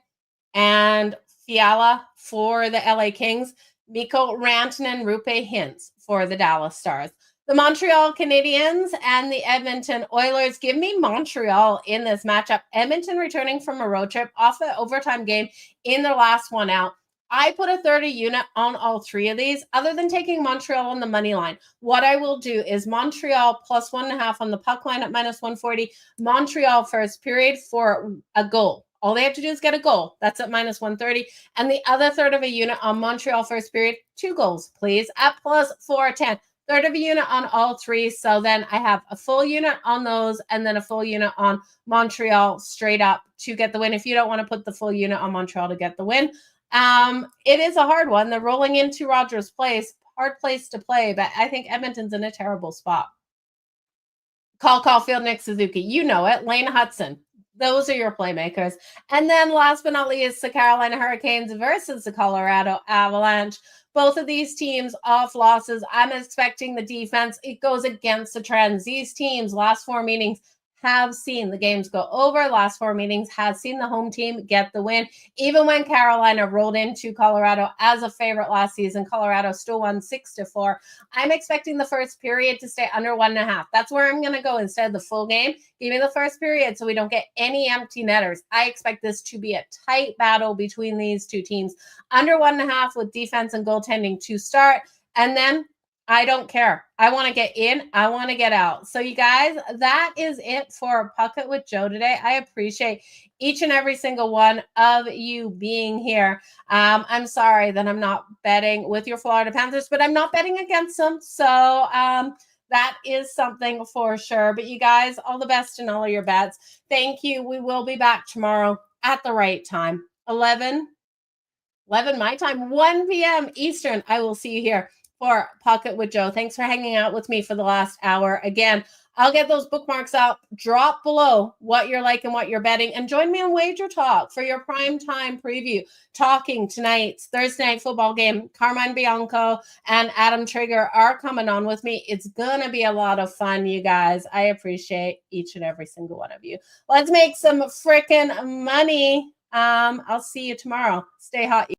and Fiala for the LA Kings, Mikko Rantanen, Rupe Hintz for the Dallas Stars. The Montreal Canadiens and the Edmonton Oilers, give me Montreal in this matchup. Edmonton returning from a road trip off an overtime game in their last one out. I put a 30 unit on all three of these, other than taking Montreal on the money line. What I will do is Montreal plus 1.5 on the puck line at minus 140. Montreal first period for a goal. All they have to do is get a goal. That's at minus 130. And the other third of a unit on Montreal first period, 2 goals, please, at plus 410. Third of a unit on all three. So then I have a full unit on those and then a full unit on Montreal straight up to get the win. If you don't want to put the full unit on Montreal to get the win, it is a hard one. They're rolling into Rogers Place. Hard place to play, but I think Edmonton's in a terrible spot. Call Caulfield, Nick Suzuki. You know it. Lane Hudson. Those are your playmakers. And then last but not least, the Carolina Hurricanes versus the Colorado Avalanche. Both of these teams off losses. I'm expecting the defense. It goes against the trends. These teams, last 4 meetings, have seen the games go over. Last 4 meetings has seen the home team get the win. Even when Carolina rolled into Colorado as a favorite last season, Colorado still won 6-4. I'm expecting the first period to stay under 1.5. That's where I'm going to go instead of the full game. Give me the first period so we don't get any empty netters. I expect this to be a tight battle between these two teams. Under 1.5 with defense and goaltending to start. And then I don't care. I want to get in. I want to get out. So you guys, that is it for Puck It with Jo today. I appreciate each and every single one of you being here. I'm sorry that I'm not betting with your Florida Panthers, but I'm not betting against them. So That is something for sure. But you guys, all the best in all of your bets. Thank you. We will be back tomorrow at the right time. 11 my time, 1 p.m. Eastern. I will see you here for Pocket with Joe. Thanks for hanging out with me for the last hour. Again, I'll get those bookmarks out. Drop below what you're like and what you're betting. And join me on Wager Talk for your prime time preview. Talking tonight's Thursday night football game. Carmine Bianco and Adam Trigger are coming on with me. It's going to be a lot of fun, you guys. I appreciate each and every single one of you. Let's make some freaking money. I'll see you tomorrow. Stay hot.